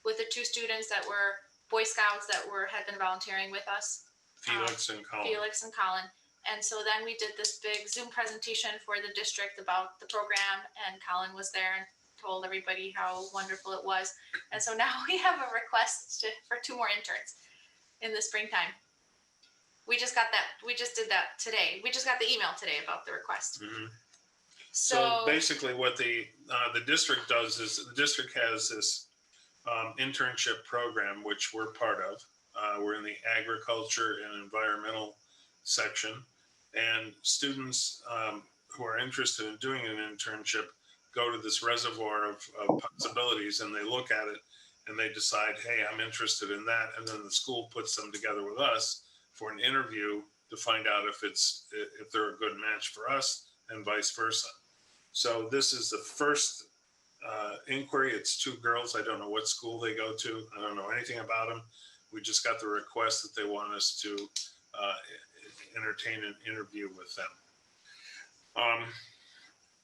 with the 2 students that were Boy Scouts that had been volunteering with us. Felix and Colin. And so then we did this big Zoom presentation for the district about the program, and Colin was there and told everybody how wonderful it was. And so now we have a request for 2 more interns in the springtime. We just did that today. We just got the email today about the request. Mm-hmm. So basically what the district does is the district has this internship program, which we're part of. We're in the agriculture and environmental section, and students who are interested in doing an internship go to this reservoir of possibilities, and they look at it and they decide, hey, I'm interested in that. And then the school puts them together with us for an interview to find out if they're a good match for us, and vice versa. So this is the first inquiry. It's 2 girls. I don't know what school they go to. I don't know anything about them. We just got the request that they want us to entertain an interview with them.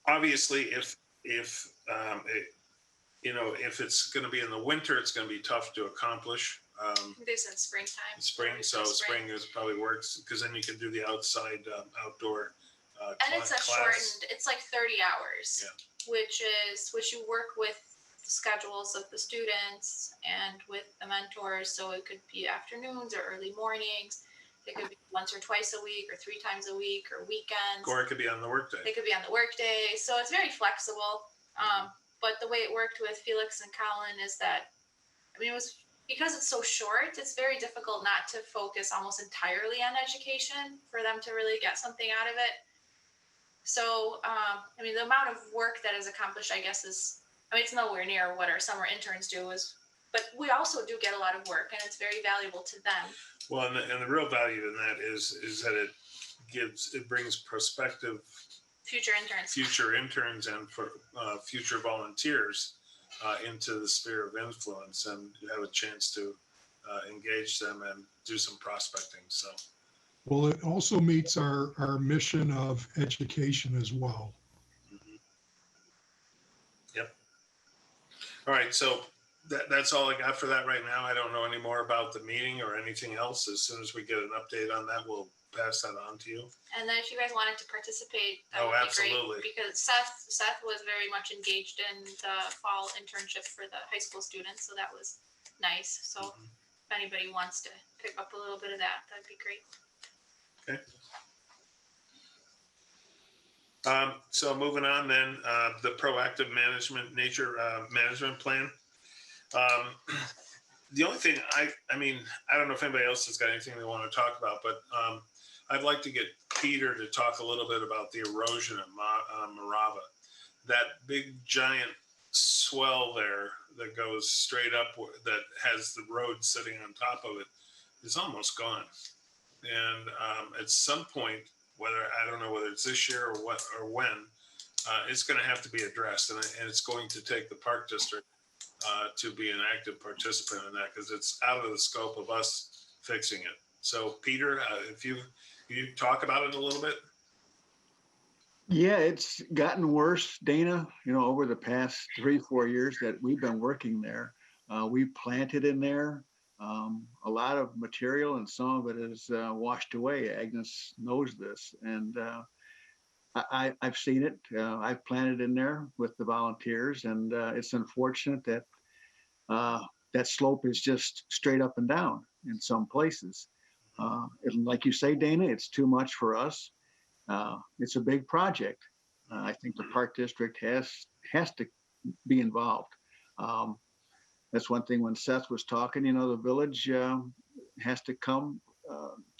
Obviously, if it's going to be in the winter, it's going to be tough to accomplish. they said springtime. Spring is probably works because then you can do the outside outdoor. And it's shortened. It's like 30 hours, which you work with the schedules of the students and with the mentors. So it could be afternoons or early mornings. It could be once or twice a week or 3 times a week or weekends. Or it could be on the workday. It could be on the workday. So it's very flexible. But the way it worked with Felix and Colin is that, it was because it's so short, it's very difficult not to focus almost entirely on education for them to really get something out of it. So, the amount of work that is accomplished, I guess, it's nowhere near what our summer interns do, but we also do get a lot of work, and it's very valuable to them. Well, and the real value in that is that it brings prospective future interns and for future volunteers into the sphere of influence, and you have a chance to engage them and do some prospecting. So. Well, it also meets our mission of education as well. Mm-hmm. Yep. All right. So that's all I got for that right now. I don't know any more about the meeting or anything else. As soon as we get an update on that, we'll pass that on to you. And then if you guys wanted to participate, that would be great, because Seth was very much engaged in the fall internship for the high school students. So that was nice. So if anybody wants to pick up a little bit of that, that'd be great. Okay. So moving on then, the proactive management management plan. The only thing I don't know if anybody else has got anything they want to talk about, but I'd like to get Peter to talk a little bit about the erosion at Morava. That big giant swell there that goes straight up that has the road sitting on top of it is almost gone. And at some point, I don't know whether it's this year or what or when, it's going to have to be addressed, and it's going to take the park district to be an active participant in that, because it's out of the scope of us fixing it. So, Peter, if you talk about it a little bit. Yeah, it's gotten worse, Dana, over the past 3-4 years that we've been working there. We planted in there a lot of material, and some of it is washed away. Agnes knows this, and I've seen it. I've planted in there with the volunteers, and it's unfortunate that that slope is just straight up and down in some places. Like you say, Dana, it's too much for us. It's a big project. I think the park district has to be involved. That's one thing when Seth was talking, the village has to come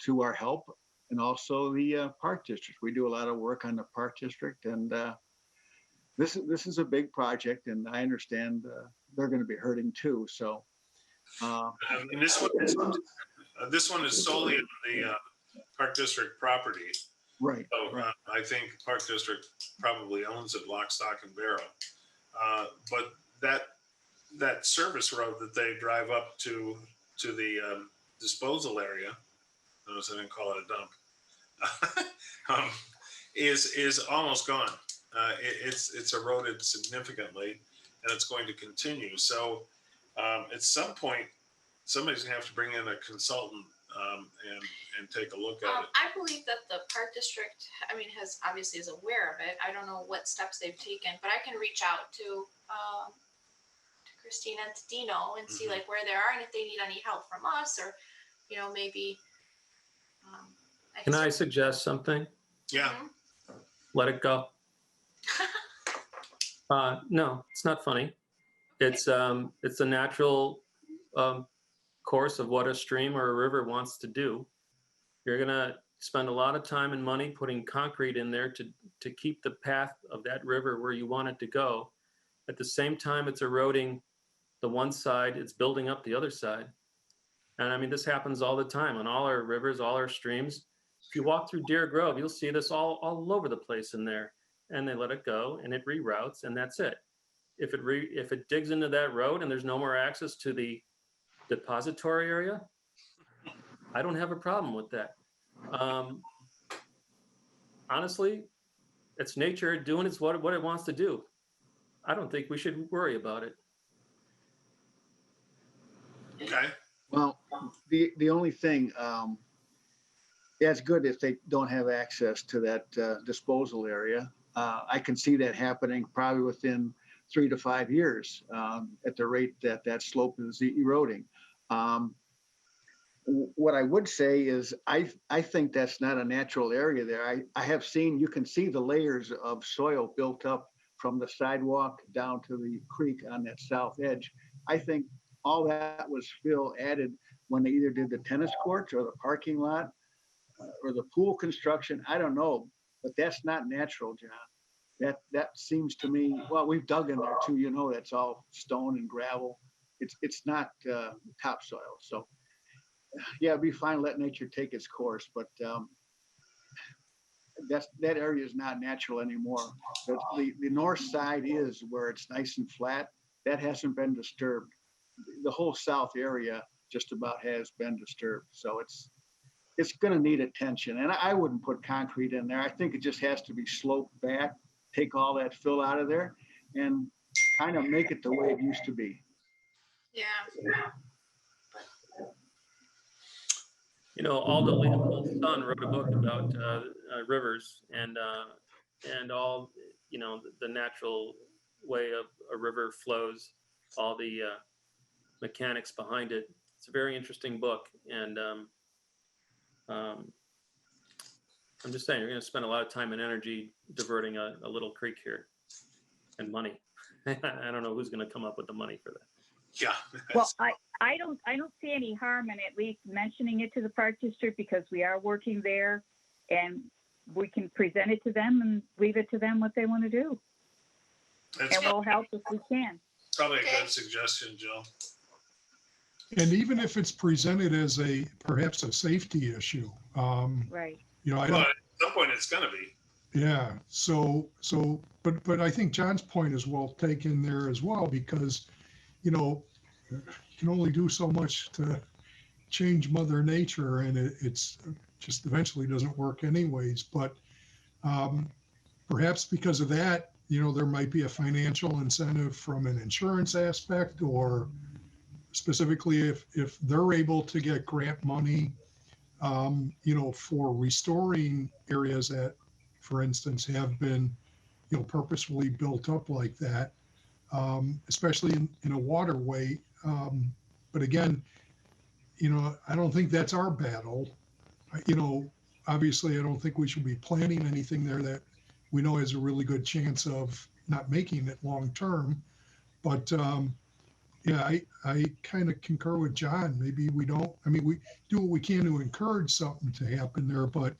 to our help, and also the park district. We do a lot of work on the park district, and this is a big project, and I understand they're going to be hurting too. So, and this one is solely on the park district property. Right. So I think park district probably owns it lock, stock, and barrel. But that service road that they drive up to the disposal area, notice I didn't call it a dump, is almost gone. It's eroded significantly, and it's going to continue. So at some point, somebody's gonna have to bring in a consultant and take a look at it. I believe that the park district, obviously is aware of it. I don't know what steps they've taken, but I can reach out to Christina and to Dino and see like where they are, and if they need any help from us, or maybe. Can I suggest something? Yeah. Let it go. No, it's not funny. It's a natural course of what a stream or a river wants to do. You're gonna spend a lot of time and money putting concrete in there to keep the path of that river where you want it to go. At the same time, it's eroding the one side, it's building up the other side. And this happens all the time on all our rivers, all our streams. If you walk through Deer Grove, you'll see this all over the place in there. And they let it go, and it reroutes, and that's it. If it digs into that road and there's no more access to the depository area, I don't have a problem with that. Honestly, it's nature doing what it wants to do. I don't think we should worry about it. Okay. well, the only thing, it's good if they don't have access to that disposal area. I can see that happening probably within 3 to 5 years at the rate that slope is eroding. What I would say is I think that's not a natural area there. I have seen, you can see the layers of soil built up from the sidewalk down to the creek on that south edge. I think all that was fill added when they either did the tennis courts or the parking lot or the pool construction. I don't know, but that's not natural, John. That seems to me, well, we've dug in there too, that's all stone and gravel. It's not topsoil. So yeah, it'd be fine, let nature take its course, but that area is not natural anymore. The north side is where it's nice and flat. That hasn't been disturbed. The whole south area just about has been disturbed. So it's going to need attention. And I wouldn't put concrete in there. I think it just has to be sloped back, take all that fill out of there, and kind of make it the way it used to be. Yeah. Aldo Leopold's son wrote a book about rivers and all, the natural way of a river flows, all the mechanics behind it. It's a very interesting book, and I'm just saying, you're going to spend a lot of time and energy diverting a little creek here, and money. I don't know who's going to come up with the money for that. Yeah. Well, I don't see any harm in at least mentioning it to the park district, because we are working there, and we can present it to them and leave it to them what they want to do. And we'll help if we can. probably a Okay. good suggestion, Jill. And even if it's presented as perhaps a safety issue, Right. you know, I Well, don't, at some point it's gonna be. yeah. But I think John's point is well taken there as well, because, you know, you can only do so much to change Mother Nature, and it's just eventually doesn't work anyways. But perhaps because of that, you know, there might be a financial incentive from an insurance aspect, or specifically if they're able to get grant money, you know, for restoring areas that, for instance, have been, you know, purposefully built up like that, especially in a waterway. But again, you know, I don't think that's our battle. You know, obviously, I don't think we should be planting anything there that we know has a really good chance of not making it long term. But yeah, I kind of concur with John. Maybe we don't. I mean, we do what we can to encourage something to happen there, but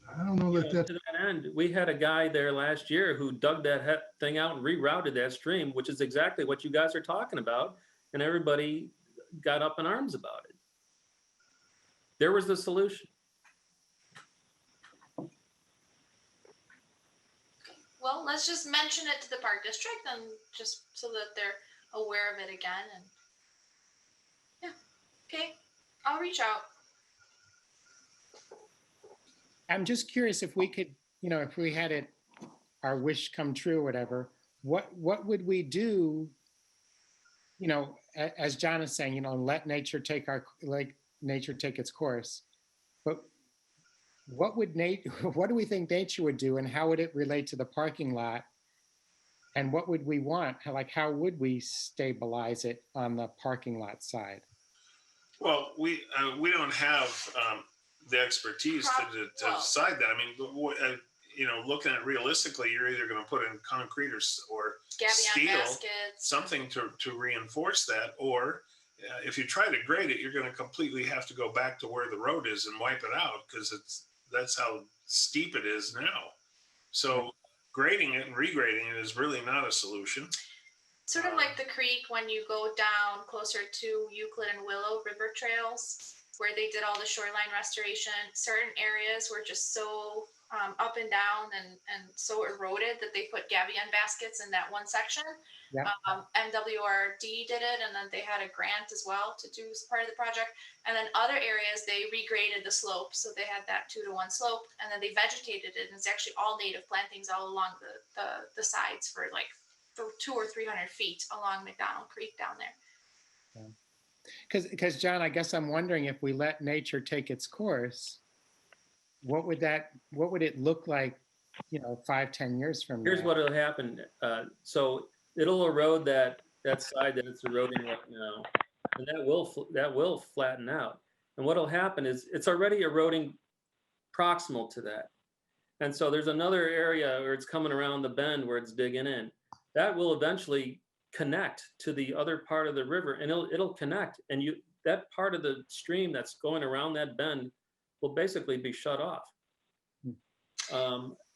I don't know that To that end, we had a guy there last year who dug that thing out and rerouted that stream, which is exactly what you guys are talking about, and everybody got up in arms about it. There was the solution. Well, let's just mention it to the park district and just so that they're aware of it again. And yeah, okay, I'll reach out. I'm just curious if we could, you know, if we had it, our wish come true, or whatever, what would we do? You know, as John is saying, you know, let nature take nature take its course. But what what do we think nature would do, and how would it relate to the parking lot? And what would we want? How would we stabilize it on the parking lot side? Well, we don't have the expertise to decide that. I mean, you know, looking at it realistically, you're either going to put in concrete or Gabion steel, baskets. something to reinforce that, or if you try to grade it, you're going to completely have to go back to where the road is and wipe it out, because that's how steep it is now. So grading it and regrading it is really not a solution. Sort of like the creek when you go down closer to Euclid and Willow River trails, where they did all the shoreline restoration. Certain areas were just so up and down and so eroded that they put gabion baskets in that one section. Yeah. MWRD did it, and then they had a grant as well to do part of the project. And then other areas, they regraded the slope, so they had that 2-to-1 slope, and then they vegetated it, and it's actually all native plantings all along the sides for 200 or 300 feet along McDonald Creek down there. Because John, I guess I'm wondering, if we let nature take its course, what would it look like, you know, 5-10 years from now? Here's what will happen. So it'll erode that side that it's eroding right now, and that will flatten out. And what will happen is it's already eroding proximal to that. And so there's another area where it's coming around the bend where it's digging in. That will eventually connect to the other part of the river, and it'll connect, and that part of the stream that's going around that bend will basically be shut off.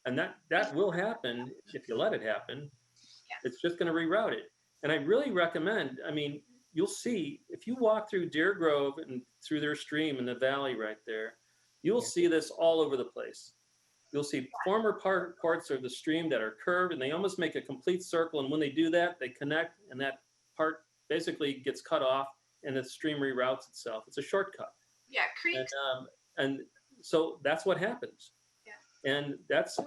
And that will happen if you let it happen. Yeah. It's just going to reroute it. And I really recommend, I mean, you'll see if you walk through Deer Grove and through their stream in the valley right there, you'll see this all over the place. You'll see former parts of the stream that are curved, and they almost make a complete circle. And when they do that, they connect, and that part basically gets cut off, and the stream reroutes itself. It's a shortcut. Yeah, creeks. And so that's what happens. Yeah. And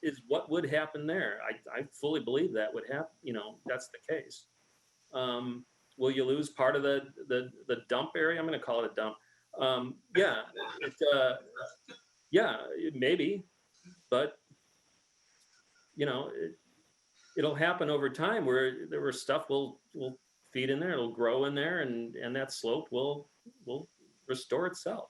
is what would happen there. I fully believe that would happen. You know, that's the case. Will you lose part of the dump area? I'm going to call it a dump. Yeah, maybe. But, you know, it'll happen over time where stuff will feed in there, it'll grow in there, and that slope will restore itself.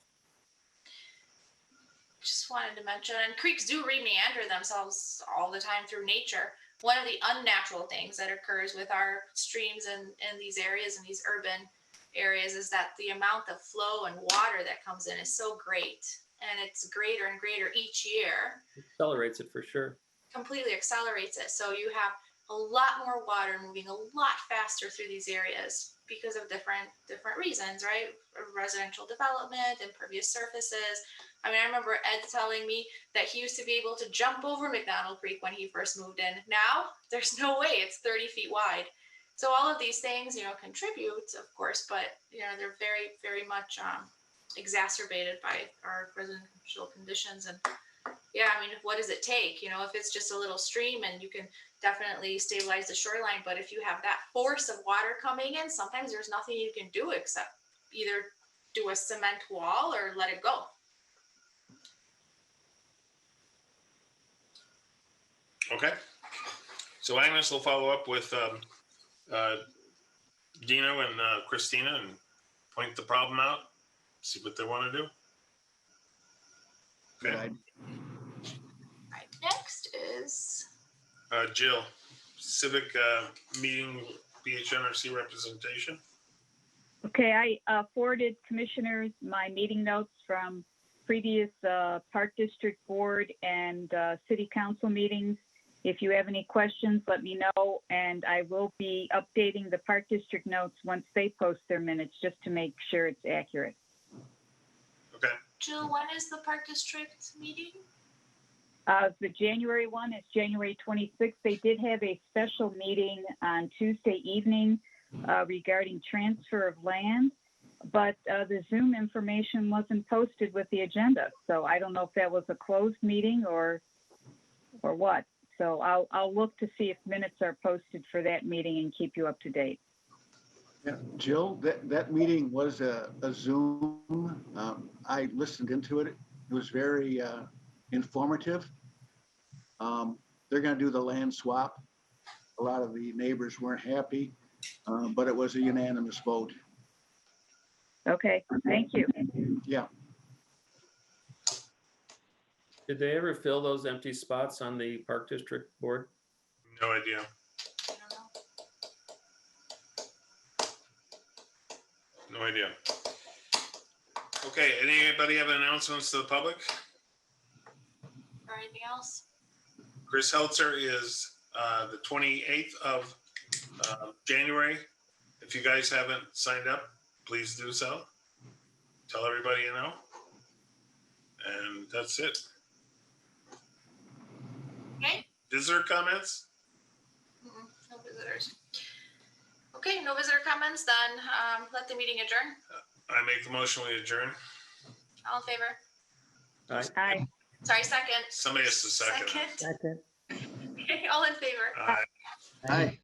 Just wanted to mention, and creeks do remeander themselves all the time through nature. One of the unnatural things that occurs with our streams in these areas, in these urban areas, is that the amount of flow and water that comes in is so great. And it's greater and greater each year. It accelerates it for sure. Completely accelerates it. So you have a lot more water moving a lot faster through these areas because of different reasons, right? Residential development, impervious surfaces. I mean, I remember Ed telling me that he used to be able to jump over McDonald Creek when he first moved in. Now there's no way, it's 30 feet wide. So all of these things, contribute, of course, but they're very, very much exacerbated by our residential conditions. And yeah, I mean, what does it take? If it's just a little stream, and you can definitely stabilize the shoreline, but if you have that force of water coming in, sometimes there's nothing you can do except either do a cement wall or let it go. Okay. So Agnes will follow up with Dino and Christina and point the problem out, see what they want to do. Okay. Right, next is Jill, civic meeting BHNRC representation. Okay, I forwarded commissioners my meeting notes from previous Park District Board and City Council meetings. If you have any questions, let me know, and I will be updating the Park District notes once they post their minutes, just to make sure it's accurate. Okay. Jill, when is the Park District meeting? The January one is January 26th. They did have a special meeting on Tuesday evening regarding transfer of land, but the Zoom information wasn't posted with the agenda. So I don't know if that was a closed meeting or what. So I'll look to see if minutes are posted for that meeting and keep you up to date. Yeah, Jill, that meeting was a Zoom. I listened into it. It was very informative. They're going to do the land swap. A lot of the neighbors weren't happy, but it was a unanimous vote. Okay, thank you. Yeah. Did they ever fill those empty spots on the Park District Board? No idea. I don't know. No idea. Okay, anybody have announcements to the public? Or anything else? Chris Heltzer is the 28th of January. If you guys haven't signed up, please do so. Tell everybody you know. And that's it. Okay. Visitor comments? No visitors. Okay, no visitor comments, then let the meeting adjourn. I make the motion, we adjourn. All in favor? Aye. Sorry, second. Somebody has to second it. Second. Okay, all in favor? Aye. Aye.